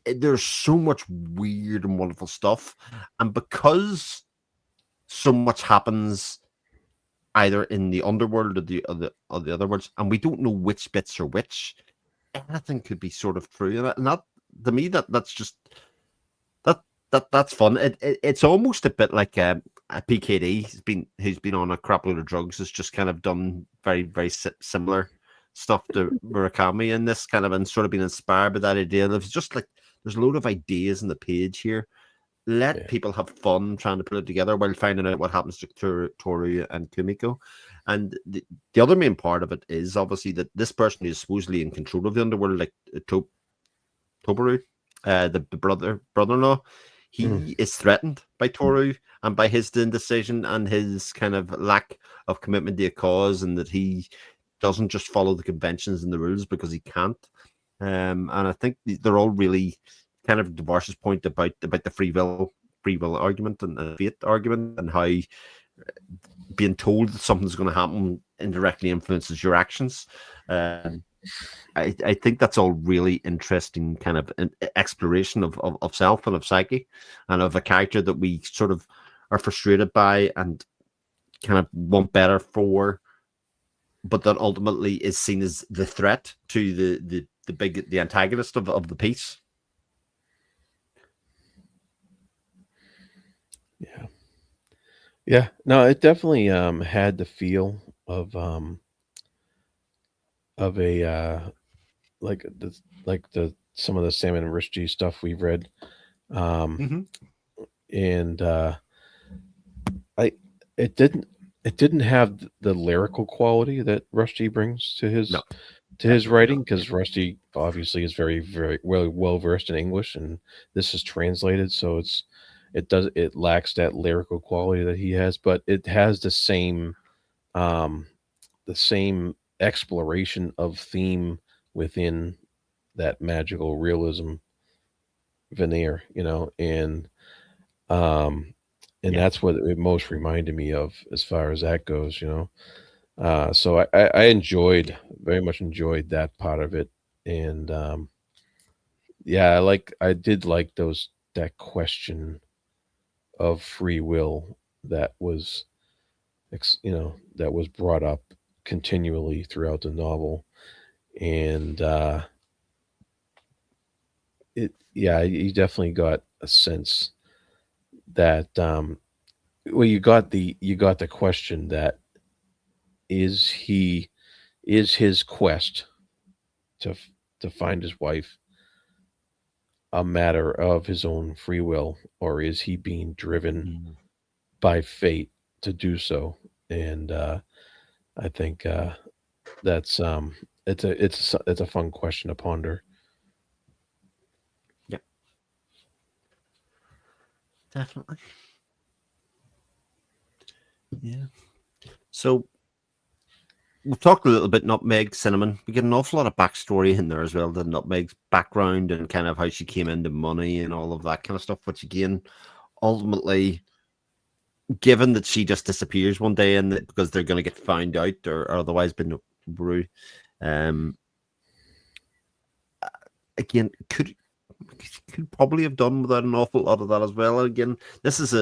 Speaker 1: There's so much weird and wonderful stuff, and because so much happens either in the underworld or the other worlds, and we don't know which bits are which. Anything could be sort of true, and that to me that's just that that's fun. It's almost a bit like a PKD who's been on a crap load of drugs has just kind of done very similar stuff to Murakami in this kind of and sort of been inspired by that idea. There's just like there's a load of ideas in the page here. Let
Speaker 3: Yeah.
Speaker 1: people have fun trying to put it together while finding out what happens to Toru and Kumiko. And the other main part of it is obviously that this person is supposedly in control of the underworld, like Tobaru, the brother-in-law.
Speaker 3: Mm.
Speaker 1: He is threatened by Toru and by his indecision and his kind of lack of commitment to a cause, and that he doesn't just follow the conventions and the rules because he can't. And I think they're all really kind of divorces point about the free will argument and the fate argument, and how being told that something's going to happen indirectly influences your actions. I think that's all really interesting kind of an exploration of self and of psyche and of a character that we sort of are frustrated by and kind of want better for, but that ultimately is seen as the threat to the antagonist of the piece.
Speaker 3: Yeah. Yeah. No, it definitely had the feel of a like the some of the Salmon and Rushdie stuff we've read. Um
Speaker 1: Mm-hmm.
Speaker 3: and I it didn't have the lyrical quality that Rushdie brings
Speaker 1: No,
Speaker 3: to his
Speaker 1: definitely
Speaker 3: writing,
Speaker 1: not.
Speaker 3: because Rushdie obviously is very well versed in English, and this is translated, so it lacks that lyrical quality that he has, but it has um the same exploration of theme within that magical realism veneer, um and
Speaker 1: Yeah,
Speaker 3: that's what it most reminded me of as far as that goes. So I enjoyed very much enjoyed that part of it, and yeah, I did like those that question of free will that was that was brought up continually throughout the novel, and it yeah, you definitely got a sense that well, you got the question that is he is his quest to to find his wife a matter of his own free will, or is he being driven
Speaker 1: mm,
Speaker 3: by fate to do so? And I think that's it's a fun question to ponder.
Speaker 1: yeah, definitely. Yeah. So we've talked a little bit Nutmeg Cinnamon. We get an awful lot of backstory in there as well. The Nutmeg's background and kind of how she came into money and all of that kind of stuff. Which again, ultimately, given that she just disappears one day and that because they're going to get found out or otherwise been brew, um, again could probably have done without an awful lot of that as well. Again, this is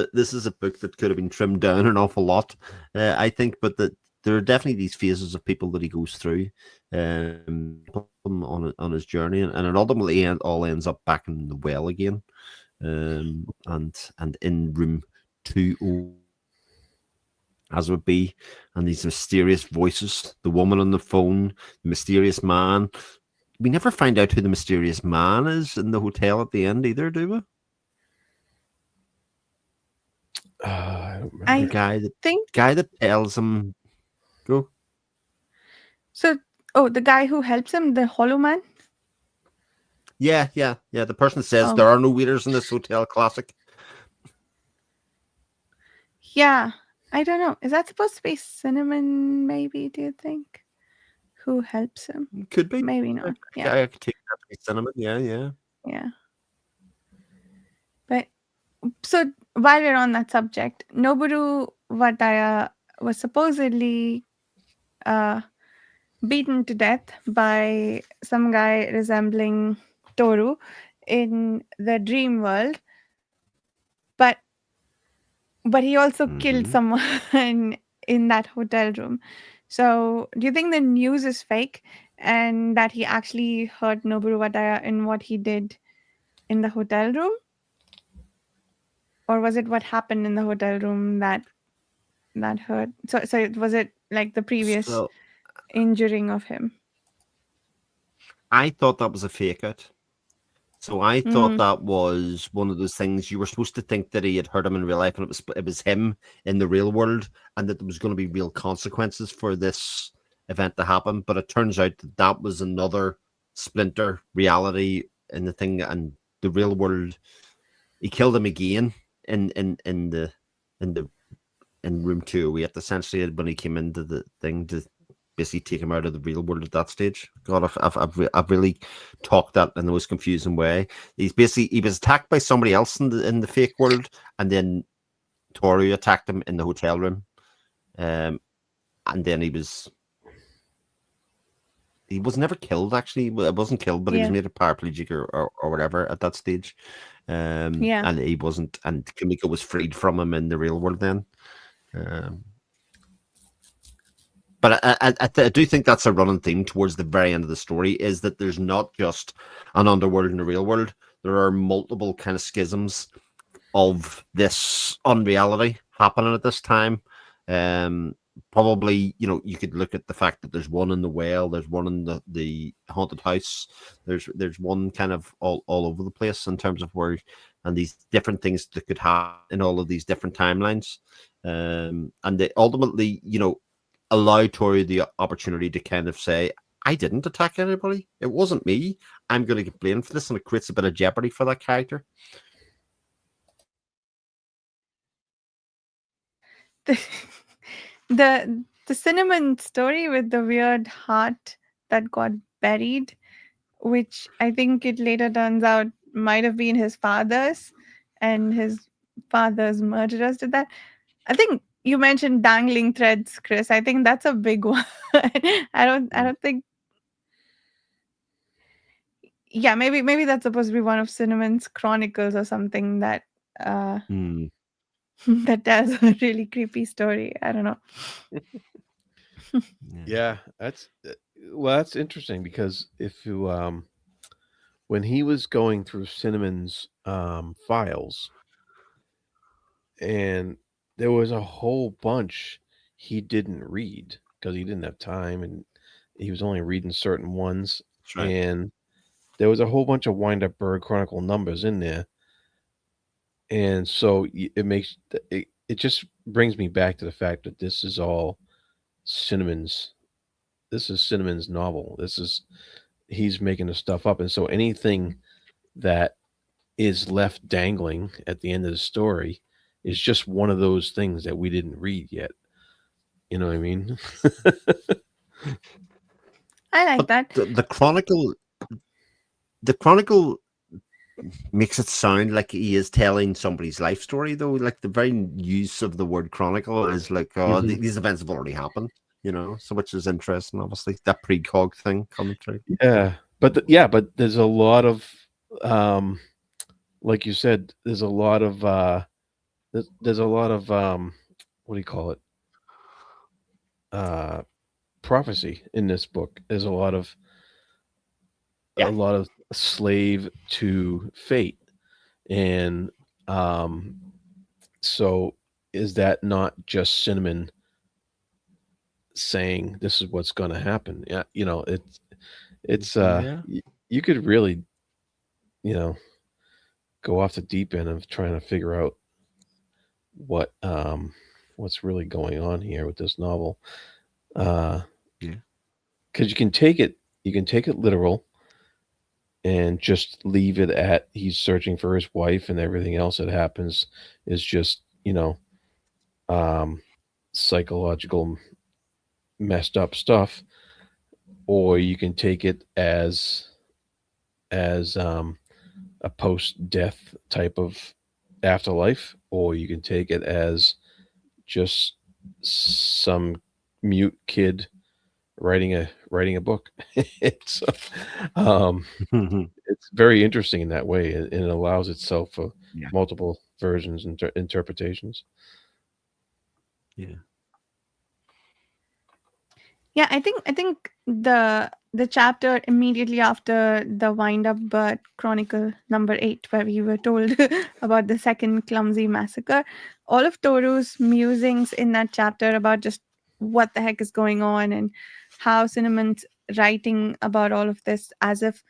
Speaker 1: a book that could have been trimmed down an awful lot, I think, but that there are definitely these phases of people that he goes through on his journey, and it ultimately all ends up back in the well again, and in room 2 as would be, and these mysterious voices, the woman on the phone, the mysterious man. We never find out who the mysterious man is in the hotel at the end either, do we?
Speaker 3: I don't
Speaker 1: The
Speaker 2: I
Speaker 3: remember.
Speaker 2: think
Speaker 1: guy that tells him go.
Speaker 2: so. Oh, the guy who helps him, the Hollow Man.
Speaker 1: Yeah, yeah, yeah. The person that says
Speaker 2: Oh,
Speaker 1: there are no waiters in this hotel. Classic.
Speaker 2: yeah. I don't know. Is that supposed to be Cinnamon? Maybe. Do you think? Who helps him?
Speaker 1: Could be.
Speaker 2: Maybe
Speaker 1: I,
Speaker 2: not. Yeah.
Speaker 1: I could take that to be cinnamon. Yeah, yeah.
Speaker 2: Yeah. But so while we're on that subject, Noboru Wataya was supposedly uh, beaten to death by some guy resembling Toru in the dream world, but he also killed
Speaker 1: Mm-hmm.
Speaker 2: someone in that hotel room. So, do you think the news is fake and that he actually hurt Noboru Wataya in what he did in the hotel room? Or was it what happened in the hotel room that hurt? So was it like the previous
Speaker 1: So
Speaker 2: injuring of him?
Speaker 1: I thought that was a fake out. So I thought
Speaker 2: Mm,
Speaker 1: that was one of those things you were supposed to think that he had hurt him in real life, and it was him in the real world, and that there was going to be real consequences for this event to happen. But it turns out that that was another splinter reality in the thing, and the real world. He killed him again in the in room 208. Essentially, when he came into the thing to basically take him out of the real world at that stage. God, I've really talked that in the most confusing way. He was attacked by somebody else in the fake world, and then Toru attacked him in the hotel room, and then he was never killed. Actually, it wasn't killed, but he was
Speaker 2: yeah,
Speaker 1: made a paraplegic or whatever at that stage,
Speaker 2: yeah,
Speaker 1: and he wasn't. And Kimiko was freed from him in the real world then. Um, But I do think that's a running theme towards the very end of the story is that there's not just an underworld and a real world. There are multiple kind of schisms of this unreality happening at this time. Probably, you could look at the fact that there's one in the well, there's one in the haunted house, there's one kind of all over the place in terms of where, and these different things that could happen in all of these different timelines. And they ultimately, allow Tori the opportunity to kind of say, I didn't attack anybody. It wasn't me. I'm going to get blamed for this, and it creates a bit of jeopardy for that character.
Speaker 2: the the cinnamon story with the weird heart that got buried, which I think it later turns out might have been his father's, and his father's murderers did that. I think you mentioned dangling threads, Chris. I think that's a big one. I don't think. Yeah, maybe that's supposed to be one of Cinnamon's chronicles or something that that tells a really creepy story. I don't know.
Speaker 3: Yeah, that's interesting because if you when he was going through Cinnamon's files, and there was a whole bunch he didn't read because he didn't have time, and he was only reading certain ones.
Speaker 1: That's right.
Speaker 3: And there was a whole bunch of Wind Up Bird Chronicle numbers in there, and so it just brings me back to the fact that this is all Cinnamon's. This is Cinnamon's novel. He's making the stuff up, and so anything that is left dangling at the end of the story is just one of those things that we didn't read yet. You know what I mean?
Speaker 2: I like
Speaker 1: But
Speaker 2: that.
Speaker 1: the chronicle makes it sound like he is telling somebody's life story, though. Like the very use of the word chronicle is like, oh, these events have already happened, so which is interesting, obviously. That precog thing coming through.
Speaker 3: Yeah. But there's a lot of like you said, there's a lot of there's a lot of what do you call it? Prophecy in this book. There's a lot of slave to fate. And so is that not just Cinnamon saying this is what's going to happen? Yeah, it's you could really, go off the deep end of trying to figure out what's really going on here with this novel. Because you can take it literal and just leave it at he's searching for his wife, and everything else that happens is just psychological messed up stuff. Or you can take it as a post-death type of afterlife, or you can take it as just some mute kid writing a book. It's it's very interesting in that way, and it allows itself for multiple versions and interpretations.
Speaker 2: Yeah, I think the chapter immediately after the Wind Up Bird Chronicle number 8, where we were told about the second clumsy massacre, all of Toru's musings in that chapter about just what the heck is going on, and how Cinnamon's writing about all of this as if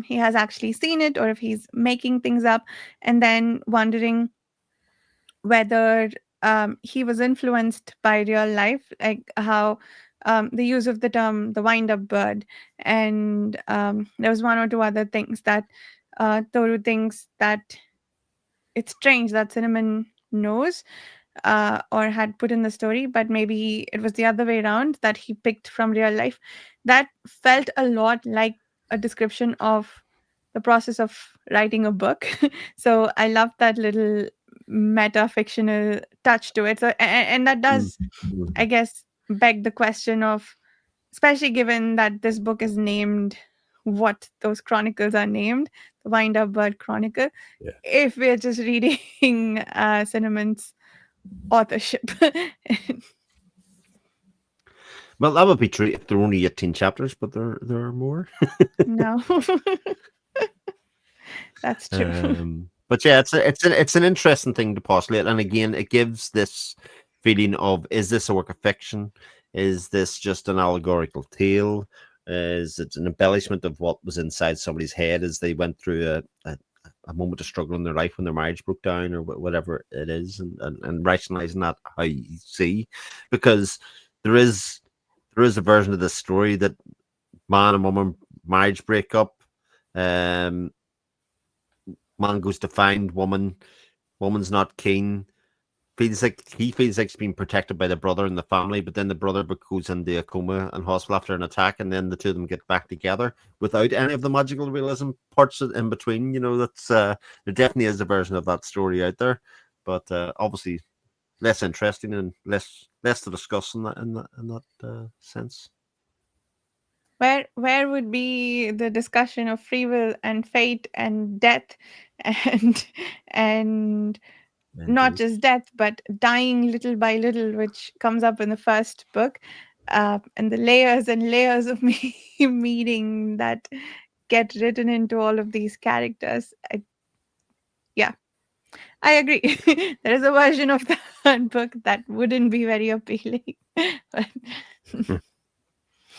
Speaker 2: he has actually seen it or if he's making things up, and then wondering whether he was influenced by real life, like how the use of the term the wind up bird, and there was one or two other things that Toru thinks that it's strange that Cinnamon knows or had put in the story, but maybe it was the other way around, that he picked from real life. That felt a lot like a description of the process of writing a book. So I love that little meta fictional touch to it. So and that does, I guess, beg the question of, especially given that this book is named what those chronicles are named, the Wind Up Bird Chronicle.
Speaker 3: Yeah.
Speaker 2: If we're just reading Cinnamon's authorship.
Speaker 1: Well, that would be true if there were only 18 chapters, but there are more.
Speaker 2: No. That's true.
Speaker 1: But yeah, it's an interesting thing to postulate, and again, it gives this feeling of, is this a work of fiction? Is this just an allegorical tale? Is it an embellishment of what was inside somebody's head as they went through a moment of struggle in their life when their marriage broke down, or whatever it is, and rationalizing that how you see, because there is a version of this story that man and woman marriage breakup, man goes to find woman, woman's not keen, feels like he's being protected by the brother and the family, but then the brother goes into a coma and hospital after an attack, and then the two of them get back together without any of the magical realism parts in between. That's there definitely is a version of that story out there, but obviously less interesting and less to discuss in that sense.
Speaker 2: Where would be the discussion of free will and fate and death and not
Speaker 1: Indeed.
Speaker 2: just death, but dying little by little, which comes up in the first book, and the layers and layers of meaning that get written into all of these characters. I agree. There is a version of that book that wouldn't be very appealing. But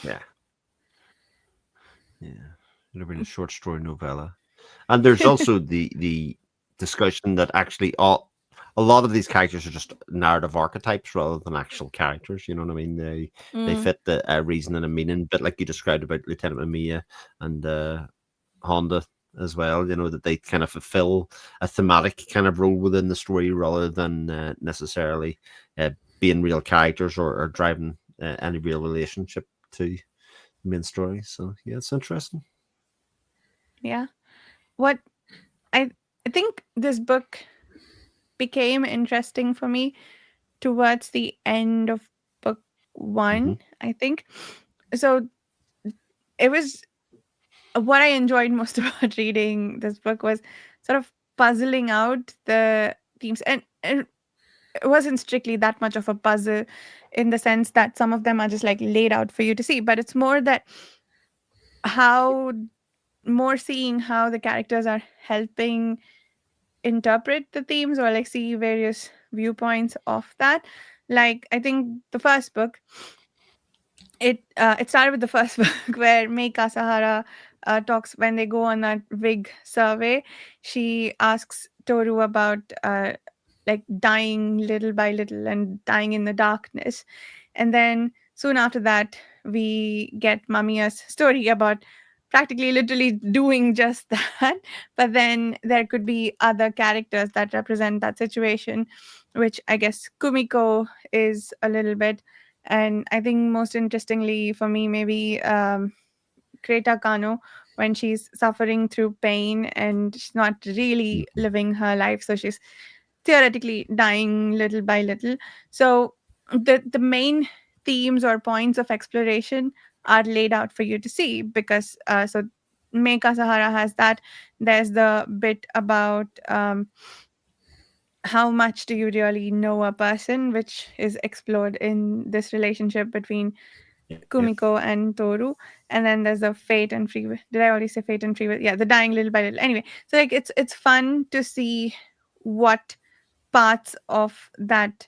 Speaker 1: Yeah. It would have been a short story novella. And there's also the discussion that actually a lot of these characters are just narrative archetypes rather than actual characters. You know what I mean? They fit the reason and a meaning, but like you described about Lieutenant Mamiya and Honda as well. That they kind of fulfill a thematic kind of role within the story rather than necessarily being real characters or driving any real relationship to the main story. So yeah, it's interesting.
Speaker 2: yeah, what I think this book became interesting for me towards the end of book one, I think. So it was what I enjoyed most about reading this book was sort of puzzling out the themes. And it wasn't strictly that much of a puzzle in the sense that some of them are just like laid out for you to see, but it's more that how more seeing how the characters are helping interpret the themes or like see various viewpoints of that. Like I think the first book, it started with the first book where Mei Kasahara talks when they go on that wig survey. She asks Toru about like dying little by little and dying in the darkness, and then soon after that we get Mamiya's story about practically literally doing just that. But then there could be other characters that represent that situation, which I guess Kumiko is a little bit. And I think most interestingly for me, maybe Kreta Kano, when she's suffering through pain and she's not really living her life. So she's theoretically dying little by little. So the main themes or points of exploration are laid out for you to see because so Meika Sahara has that. There's the bit about how much do you really know a person, which is explored in this relationship between Kumiko and Toru. And then there's the fate and free will. Did I already say fate and free will? Yeah, the dying little by little. Anyway, so like it's fun to see what parts of that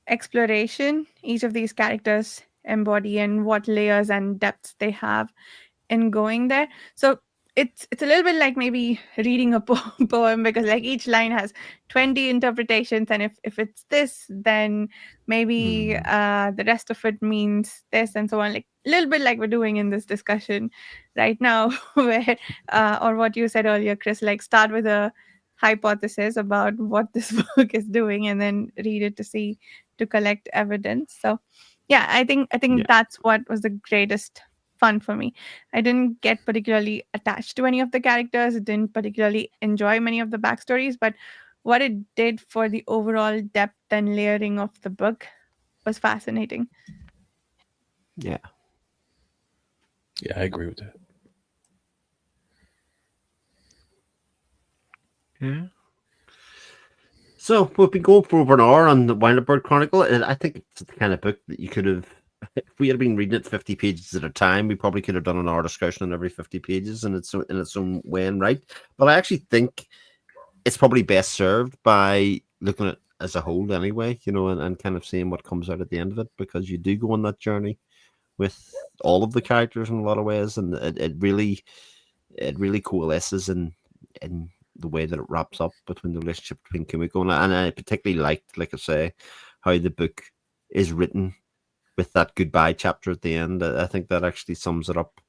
Speaker 2: exploration each of these characters embody and what layers and depths they have in going there. So it's a little bit like maybe reading a poem because like each line has 20 interpretations, and if it's this, then maybe the rest of it means this and so on, like a little bit like we're doing in this discussion right now where or what you said earlier, Chris, like start with a hypothesis about what this book is doing and then read it to collect evidence. So yeah, I think that's what was the greatest fun for me. I didn't get particularly attached to any of the characters, didn't particularly enjoy many of the backstories, but what it did for the overall depth and layering of the book was fascinating.
Speaker 1: Yeah.
Speaker 3: Yeah, I agree with that.
Speaker 1: Yeah. So we've been going for over an hour on the Wildbird Chronicle, and I think it's the kind of book that you could have, if we had been reading it 50 pages at a time, we probably could have done an hour discussion on every 50 pages in its own way and right. But I actually think it's probably best served by looking at it as a whole anyway, and kind of seeing what comes out at the end of it, because you do go on that journey with all of the characters in a lot of ways, and it really coalesces in the way that it wraps up between the relationship between Kumiko and I particularly liked, like I say, how the book is written with that goodbye chapter at the end. I think that actually sums it up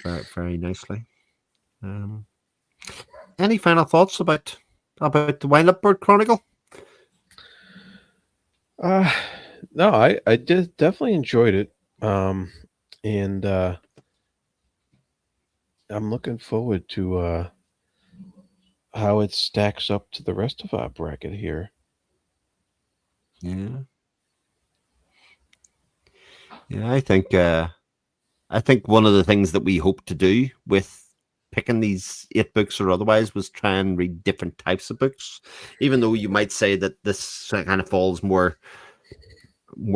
Speaker 1: very, very nicely. Any final thoughts about the Wind Up Bird Chronicle?
Speaker 3: No, I did definitely enjoyed it. And I'm looking forward to how it stacks up to the rest of our bracket here.
Speaker 1: Yeah. Yeah, I think one of the things that we hope to do with picking these 8 books or otherwise was try and read different types of books, even though you might say that this kind of falls more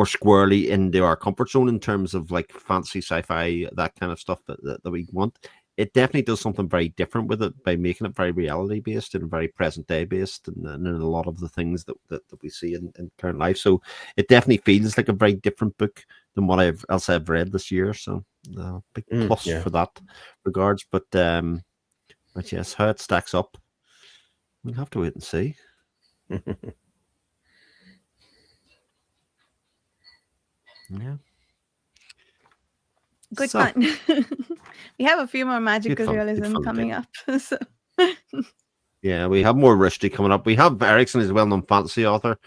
Speaker 1: squarely into our comfort zone in terms of like fantasy, sci-fi, that kind of stuff that we want. It definitely does something very different with it by making it very reality based and very present day based, and in a lot of the things that we see in current life. So it definitely feels like a very different book than what I've read this year. So big plus
Speaker 3: Yeah.
Speaker 1: for that regards. But yes, how it stacks up, we'll have to wait and see. Yeah.
Speaker 2: Good
Speaker 1: So,
Speaker 2: fun. We have a few more magical
Speaker 1: good
Speaker 2: realism
Speaker 1: fun
Speaker 2: coming
Speaker 1: indeed.
Speaker 2: up. So
Speaker 1: Yeah, we have more Rushdie coming up. We have Erickson, is a well-known fantasy author,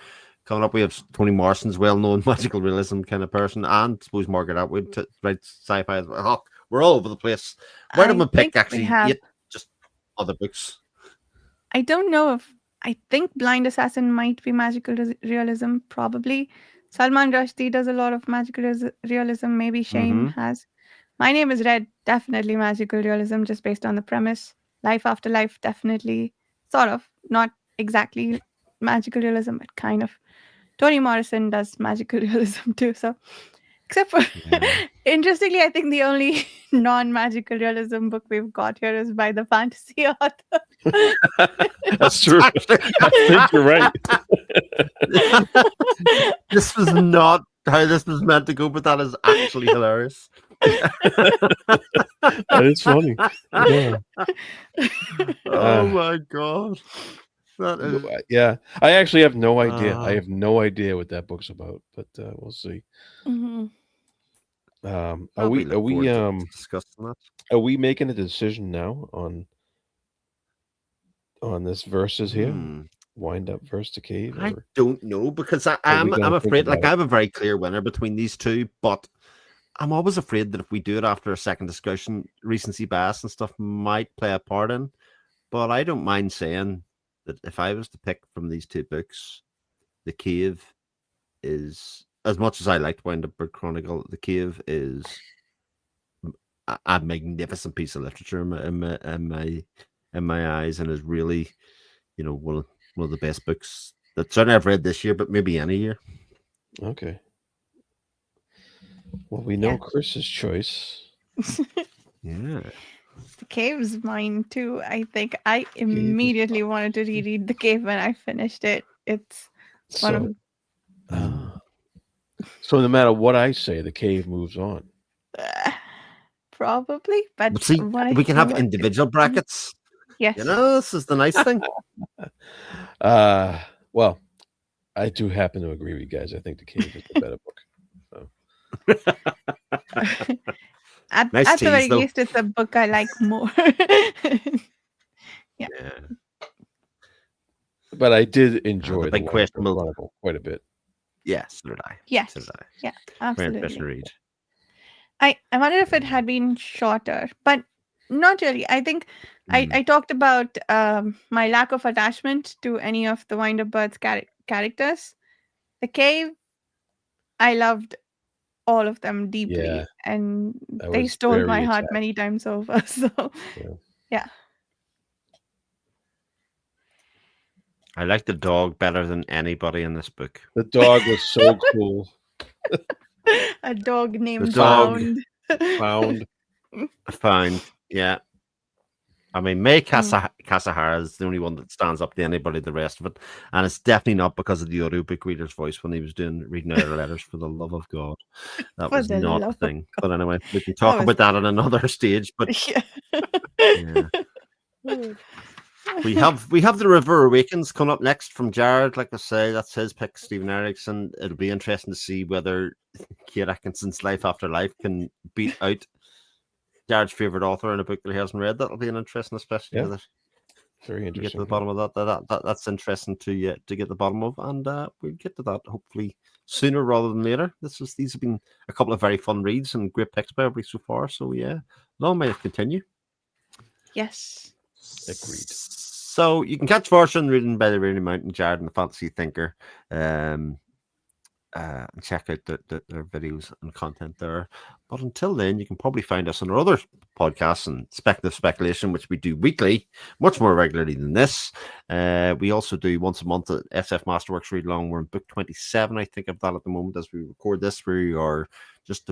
Speaker 1: coming up. We have Toni Morrison's well-known magical realism kind of person, and I suppose Margaret Atwood writes sci-fi as well. Oh, we're all over the place. Why don't
Speaker 2: I
Speaker 1: we pick
Speaker 2: think we
Speaker 1: actually
Speaker 2: have.
Speaker 1: 8 just other books?
Speaker 2: I don't know if I think Blind Assassin might be magical realism. Probably Salman Rushdie does a lot of magical realism. Maybe Shane
Speaker 1: Mm-hmm.
Speaker 2: has. My Name is Red, definitely magical realism, just based on the premise. Life After Life, definitely, sort of, not exactly magical realism, but kind of. Toni Morrison does magical realism too. So, except for,
Speaker 1: Yeah.
Speaker 2: interestingly, I think the only non-magical realism book we've got here is by the fantasy author.
Speaker 3: That's true. I think you're right.
Speaker 1: This was not how this was meant to go, but that is actually hilarious.
Speaker 3: That is funny. Yeah.
Speaker 1: Oh my god. That is
Speaker 3: Yeah. I actually have no idea. I
Speaker 1: uh,
Speaker 3: have no idea what that book's about, but we'll see.
Speaker 2: Mhm.
Speaker 3: Are
Speaker 1: we
Speaker 3: we
Speaker 1: look forward to discussing that.
Speaker 3: are we making a decision now on this versus here? Wind Up versus the Cave?
Speaker 1: I
Speaker 3: Or
Speaker 1: don't know, because
Speaker 3: are we
Speaker 1: I'm
Speaker 3: gonna think
Speaker 1: afraid, like,
Speaker 3: about
Speaker 1: I
Speaker 3: it?
Speaker 1: have a very clear winner between these two, but I'm always afraid that if we do it after a second discussion, recency bias and stuff might play a part in. But I don't mind saying that if I was to pick from these 2 books, The Cave is, as much as I liked Wind Up Bird Chronicle, The Cave is a magnificent piece of literature in my eyes, and is really, one of the best books that certainly I've read this year, but maybe any year.
Speaker 3: Okay. Well, we know
Speaker 2: Yeah.
Speaker 3: Chris's choice.
Speaker 1: Yeah.
Speaker 2: The Cave's mine too. I think I immediately wanted to reread The Cave when I finished it. It's one of
Speaker 3: So no matter what I say, the cave moves on.
Speaker 2: probably, but
Speaker 1: But see,
Speaker 2: when I
Speaker 1: we can
Speaker 2: hear
Speaker 1: have
Speaker 2: what
Speaker 1: individual brackets.
Speaker 2: yes,
Speaker 1: This is the nice thing.
Speaker 3: Well, I do happen to agree with you guys. I think the cave is the better book.
Speaker 2: at
Speaker 1: Nice
Speaker 2: the very
Speaker 1: tease, though.
Speaker 2: least, it's a book I like more. Yeah.
Speaker 3: But I did enjoy
Speaker 1: the
Speaker 3: the
Speaker 1: big question will.
Speaker 3: Chronicle quite a bit.
Speaker 1: Yes, so did I.
Speaker 2: Yes.
Speaker 1: So did I.
Speaker 2: Yeah,
Speaker 1: Very interesting
Speaker 2: absolutely.
Speaker 1: read.
Speaker 2: I wonder if it had been shorter, but not really. I think I talked about my lack of attachment to any of the Wind Up Birds characters. The Cave, I loved all of them deeply,
Speaker 3: Yeah,
Speaker 2: and
Speaker 3: I
Speaker 2: they
Speaker 3: was
Speaker 2: stole my
Speaker 3: very
Speaker 2: heart
Speaker 3: attached.
Speaker 2: many times over. So, yeah.
Speaker 1: I like the dog better than anybody in this book.
Speaker 3: The dog was so cool.
Speaker 2: A dog named
Speaker 1: dog-
Speaker 2: Found.
Speaker 3: Found.
Speaker 1: Found, yeah. I mean, May Kasahara is the only one that stands up to anybody. The rest of it, and it's definitely not because of the audiobook reader's voice when he was reading out our letters. For the love of God, that
Speaker 2: For
Speaker 1: was
Speaker 2: the
Speaker 1: not a
Speaker 2: love of
Speaker 1: thing. But anyway, we can
Speaker 2: That
Speaker 1: talk
Speaker 2: was
Speaker 1: about that on another stage. But
Speaker 2: yeah.
Speaker 1: yeah, we have the River Awakens coming up next from Jared. Like I say, that's his pick, Stephen Erickson. It'll be interesting to see whether Kate Atkinson's Life After Life can beat out Jared's favorite author in a book that he hasn't read. That'll be an interesting, especially
Speaker 3: Yeah.
Speaker 1: with it.
Speaker 3: Very
Speaker 1: You get to
Speaker 3: interesting.
Speaker 1: the bottom of that. That's interesting to get the bottom of, and we'll get to that hopefully sooner rather than later. These have been a couple of very fun reads and great picks by everybody so far. So yeah, long may it continue.
Speaker 2: Yes.
Speaker 3: Agreed.
Speaker 1: So you can catch Fortune reading by the Rainy Mountain, Jared and the Fantasy Thinker. And check out their videos and content there. But until then, you can probably find us on our other podcasts and Speculative Speculation, which we do weekly, much more regularly than this. We also do once a month at SF Masterworks Read Along. We're in book 27, I think, of that at the moment as we record this. We are just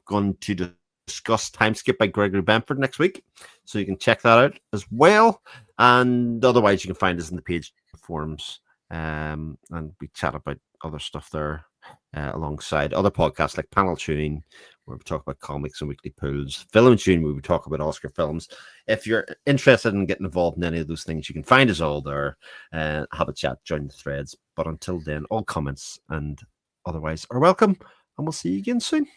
Speaker 1: going to discuss Time Skip by Gregory Benford next week. So you can check that out as well. And otherwise, you can find us in the page forums. And we chat about other stuff there. Alongside other podcasts like Panel Tuning, where we talk about comics and weekly pools, Film Tune, where we talk about Oscar films. If you're interested in getting involved in any of those things, you can find us all there and have a chat, join the threads. But until then, all comments and otherwise are welcome, and we'll see you again soon.